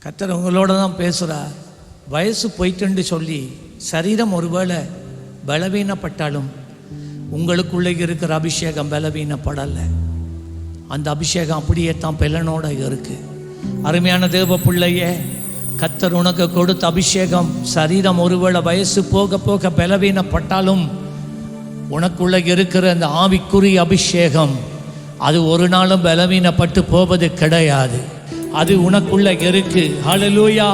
கர்த்தர் உங்களோட தான் பேசுகிறார். வயசு போயிட்டுன்னு சொல்லி சரீரம் ஒருவேளை பலவீனப்பட்டாலும் உங்களுக்குள்ளே இருக்கிற அபிஷேகம் பலவீனப்படலை. அந்த அபிஷேகம் அப்படியே தான் பெலனோட இருக்கு. அருமையான தேவ பிள்ளையே, கர்த்தர் உனக்கு கொடுத்த அபிஷேகம் சரீரம் ஒருவேளை வயசு போக போக பலவீனப்பட்டாலும் உனக்குள்ள இருக்கிற அந்த ஆவிக்குரிய அபிஷேகம் அது ஒரு நாளும் பலவீனப்பட்டு போவது கிடையாது. அது உனக்குள்ள இருக்கு. ஹல்லேலூயா.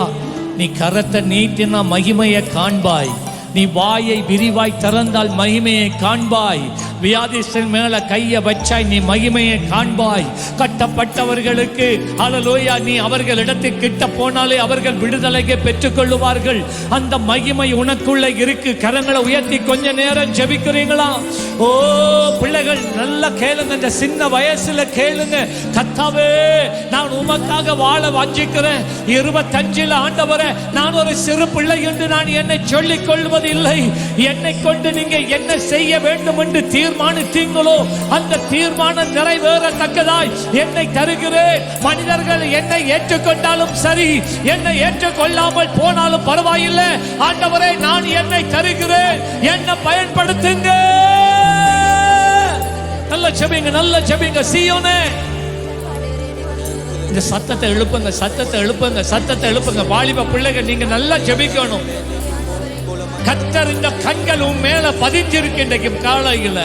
நீ கரத்தை நீட்டினா மகிமையை காண்பாய். நீ வாயை விரிவாய் திறந்தால் மகிமையை காண்பாய். வியாதிஸ்தன் மேல கையை வச்சாய், நீ மகிமையை காண்பாய். கட்டப்பட்டவர்களுக்கு ஹல்லேலூயா, நீ அவர்களிடத்துக்கு கிட்ட போனாலே அவர்கள் விடுதலையை பெற்றுக்கொள்ளுவார்கள். அந்த மகிமை உனக்குள்ள இருக்கு. கரங்களை உயர்த்தி கொஞ்ச நேரம் ஜெபிக்கிறீங்களா? ஓ பிள்ளைகள் நல்லா கேளுங்க, இந்த சின்ன வயசுல கேளுங்க. கர்த்தாவே, நான் உமக்காக வாழ வாஞ்சிக்கிறேன். 25 ஆண்டவரே, நான் ஒரு சிறு பிள்ளை என்று நான் என்னை சொல்லிக் கொள்வது இல்லை. என்னை கொண்டு நீங்க என்ன செய்ய வேண்டும் என்று தீர்மானித்தீங்களோ அந்த தீர்மானம் நிறைவேறத்தக்கதாய் என்னை தருகிறேன். மனிதர்கள் என்னை ஏற்றுக்கொண்டாலும் சரி, என்னை ஏற்றுக்கொள்ளாமல் போனாலும் பரவாயில்லை. ஆண்டவரே, நான் என்னை தருகிறேன், என்னை பயன்படுத்துங்க. நல்ல ஜெபிங்க, நல்ல ஜெபிங்க. சீயோனே, இந்த சத்தத்தை எழுப்புங்க, சத்தத்தை எழுப்புங்க, சத்தத்தை எழுப்புங்க. வாலிப பிள்ளைகள், நீங்க நல்லா ஜெபிக்கணும். கர்த்தர் இந்த கண்கள் உன் மேல பதிஞ்சிருக்கு. இன்றைக்கு காலையில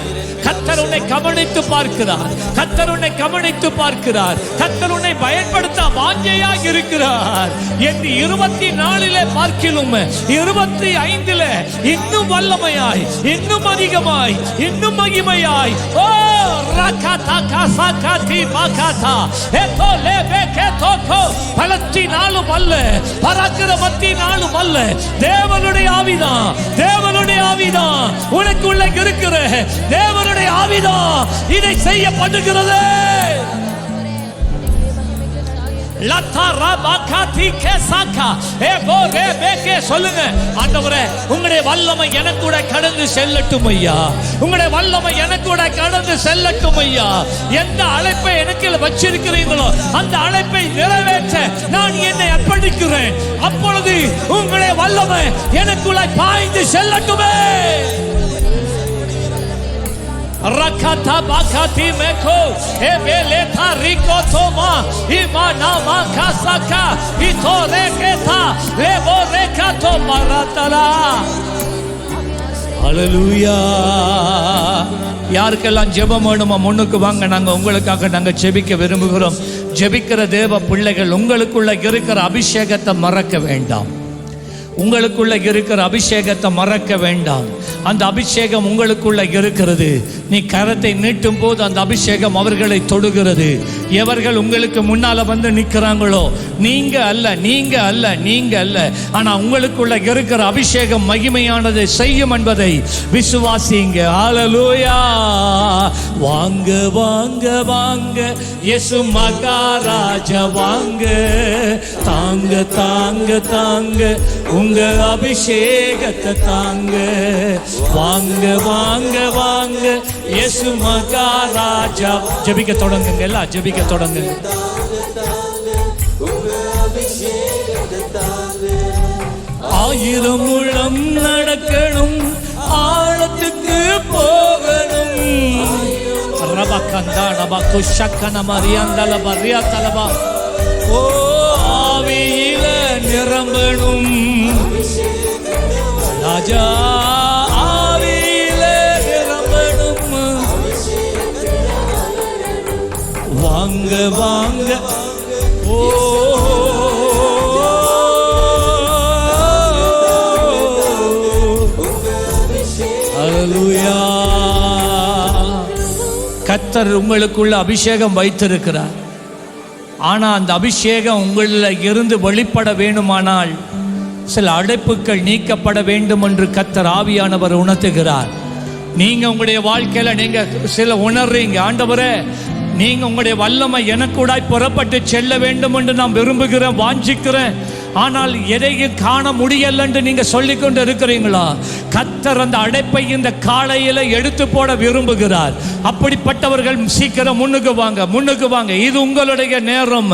கர்த்தர் உன்னை கவனித்து பார்க்கிறார். கர்த்தர் உன்னை கவனித்து பார்க்கிறார். கர்த்தர் உன்னை பயன்படுத்த வாஞ்சையாக இருக்கிறார். என்று 24 பார்க்கிலும் 25 இன்னும் வல்லமையாய், இன்னும் அதிகமாய், இன்னும் மகிமையாய். ஓ ரகதா கசகதி பகதா ஏதோ லெபெகதோ பலத்தினாலும் அல்ல, பராக்கிரமத்தினாலும் அல்ல, தேவனுடைய ஆவிதான், தேவனுடைய ஆவிதான் உனக்குள்ள இருக்கிற தேவனுடைய ஆவிதான் இதை செய்ய பண்ணுகிறது. சொல்லுங்க, ஆண்டவரே உங்களுடைய வல்லமை எனக்கூட கடந்து செல்லட்டும் ஐயா, உங்களுடைய வல்லமை எனக்கூட கடந்து செல்லட்டும் ஐயா. எந்த அழைப்பை எனக்கு வச்சிருக்கிறீங்களோ அந்த அழைப்பை நிறைவேற்ற நான் என்னை அர்ப்பணிக்கிறேன். அப்பொழுது உங்களுடைய வல்லமை எனக்குள்ள பாய்ந்து செல்லட்டுமே. Rakata bakati meko ebeleta rikotoma imana makasaka itoreketa leborekato maratala. ஹல்லேலூயா. யாருக்கெல்லாம் ஜெபம் வேணுமோ முன்னுக்கு வாங்க, நாங்கள் உங்களுக்காக நாங்கள் ஜெபிக்க விரும்புகிறோம். ஜெபிக்கிற தேவ பிள்ளைகள், உங்களுக்குள்ள இருக்கிற அபிஷேகத்தை மறக்க வேண்டாம். உங்களுக்குள்ள இருக்கிற அபிஷேகத்தை மறக்க வேண்டாம். அந்த அபிஷேகம் உங்களுக்குள்ள இருக்கிறது. நீ கரத்தை நீட்டும் போது அந்த அபிஷேகம் அவர்களை தொடுகிறது. எவர்கள் உங்களுக்கு முன்னால வந்து நிற்கிறாங்களோ, நீங்க அல்ல, நீங்க அல்ல, நீங்க அல்ல, ஆனா உங்களுக்குள்ள இருக்கிற அபிஷேகம் மகிமையானதை செய்யும் என்பதை விசுவாசிங்க. ஹல்லேலூயா. வாங்க வாங்க வாங்க இயேசு மகாராஜா வாங்க, தாங்க தாங்க தாங்க உங்க அபிஷேகத்தை தாங்க. வாங்க வாங்க வாங்க இயேசு மகாராஜா. ஜெபிக்க தொடங்குங்க, எல்லாம் ஜெபிக்க தொடங்குங்க. ஆயிரம் முழம் நடக்கணும், ஆழத்துக்கு போகணும். ரபகந்தா ரபகு ஷக்கன மரியந்தல பரியதலபா. ஓ ஆவியில நிரம்பணும் ராஜா, ஆவியில நிரம்பணும். வாங்க வாங்க. ஓ ஹல்லேலூயா. கர்த்தர் உங்களுக்குள்ள அபிஷேகம் வைத்திருக்கிறார். ஆனா அந்த அபிஷேகம் உங்களில் இருந்து வெளிப்பட வேண்டுமானால் சில அடைப்புகள் நீக்கப்பட வேண்டும் என்று கர்த்தர் ஆவியானவர் உணர்த்துகிறார். நீங்க உங்களுடைய வாழ்க்கையில நீங்க சில உணர்றீங்க, ஆண்டவரே நீங்க உங்களுடைய வல்லமை எனக்கூடாய் புறப்பட்டு செல்ல வேண்டும் என்று நான் விரும்புகிறேன், வாஞ்சிக்கிறேன், ஆனால் எதையும் காண முடியல என்று நீங்க சொல்லிக்கொண்டு இருக்கிறீங்களா? கர்த்தர் அந்த அடைப்பை இந்த காலையில எடுத்து போட விரும்புகிறார். அப்படிப்பட்டவர்கள் சீக்கிரம் முன்னுக்கு வாங்க, முன்னுக்கு வாங்க. இது உங்களுடைய நேரம்.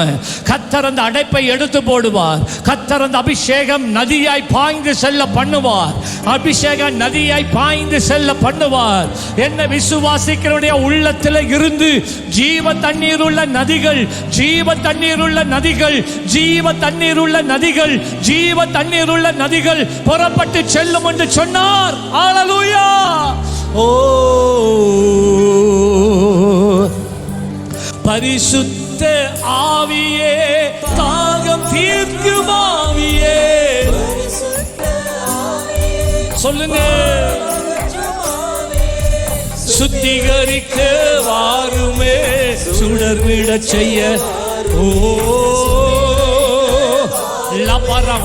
கர்த்தர் அந்த அடைப்பை எடுத்து போடுவார். கர்த்தர் அந்த அபிஷேகம் நதியாய் பாய்ந்து செல்ல பண்ணுவார். அபிஷேகம் நதியாய் பாய்ந்து செல்ல பண்ணுவார். என்ன விசுவாசிக்கிறவருடைய உள்ளத்தில் இருந்து ஜீவ தண்ணீர் உள்ள நதிகள், ஜீவ தண்ணீர் உள்ள நதிகள், ஜீவ தண்ணீர் உள்ள நதிகள், ஜீவ தண்ணீர் உள்ள நதிகள் புறப்பட்டு செல்லும் என்று சொன்னார். ஹல்லேலூயா. ஓ பரிசுத்த ஆவியே, தாகம் தீர்க்கும் ஆவியே, சொல்லுங்க. சுத்திகரிக்க வாருமே, சுடர்விட செய்ய. ஓ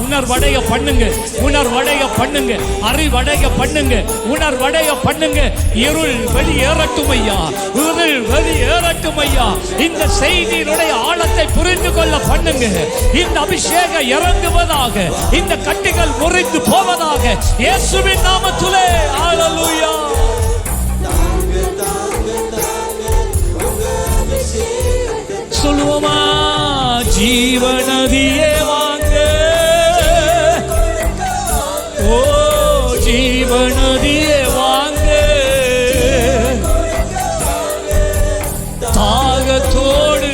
உணர்வடைய பண்ணுங்க, உணர்வடைய பண்ணுங்க, அறிவடைய பண்ணுங்க, உணர்வடைய பண்ணுங்க. இருள் வெளியேறட்டும் ஐயா, இருள் வெளியேறட்டும் ஐயா. இந்த செய்தியினுடைய ஆழத்தை புரிந்து கொள்ள பண்ணுங்க. இந்த அபிஷேகம் இறங்குவதாக, இந்த கட்டுகள் முறிந்து போவதாக இயேசுவின் நாமத்திலே. ஹல்லேலூயா. சொல்லுவோமா? ஜீவநதியே வாங்க, ஓ ஜீவநதியே வாங்க, தாகத்தோடு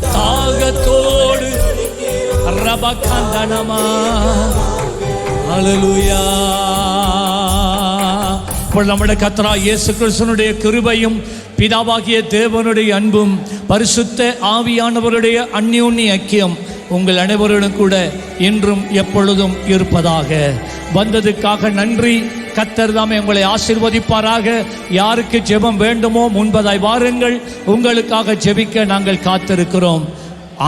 தாகத்தோடு ரபகந்தனமா. ஹல்லேலூயா. இப்பொழுது நம்முடைய கர்த்தராகிய இயேசு கிறிஸ்துவினுடைய கிருபையும் பிதாவாகிய தேவனுடைய அன்பும் பரிசுத்த ஆவியானவருடைய அந்யோன்ய ஐக்கியம் உங்கள் அனைவருடன் கூட இன்றும் எப்பொழுதும் இருப்பதாக. வந்ததுக்காக நன்றி. கர்த்தர் தாமே உங்களை ஆசீர்வதிப்பாராக. யாருக்கு ஜெபம் வேண்டுமோ முன்பதாய் வாருங்கள், உங்களுக்காக ஜெபிக்க நாங்கள் காத்திருக்கிறோம்.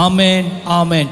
ஆமேன், ஆமேன்.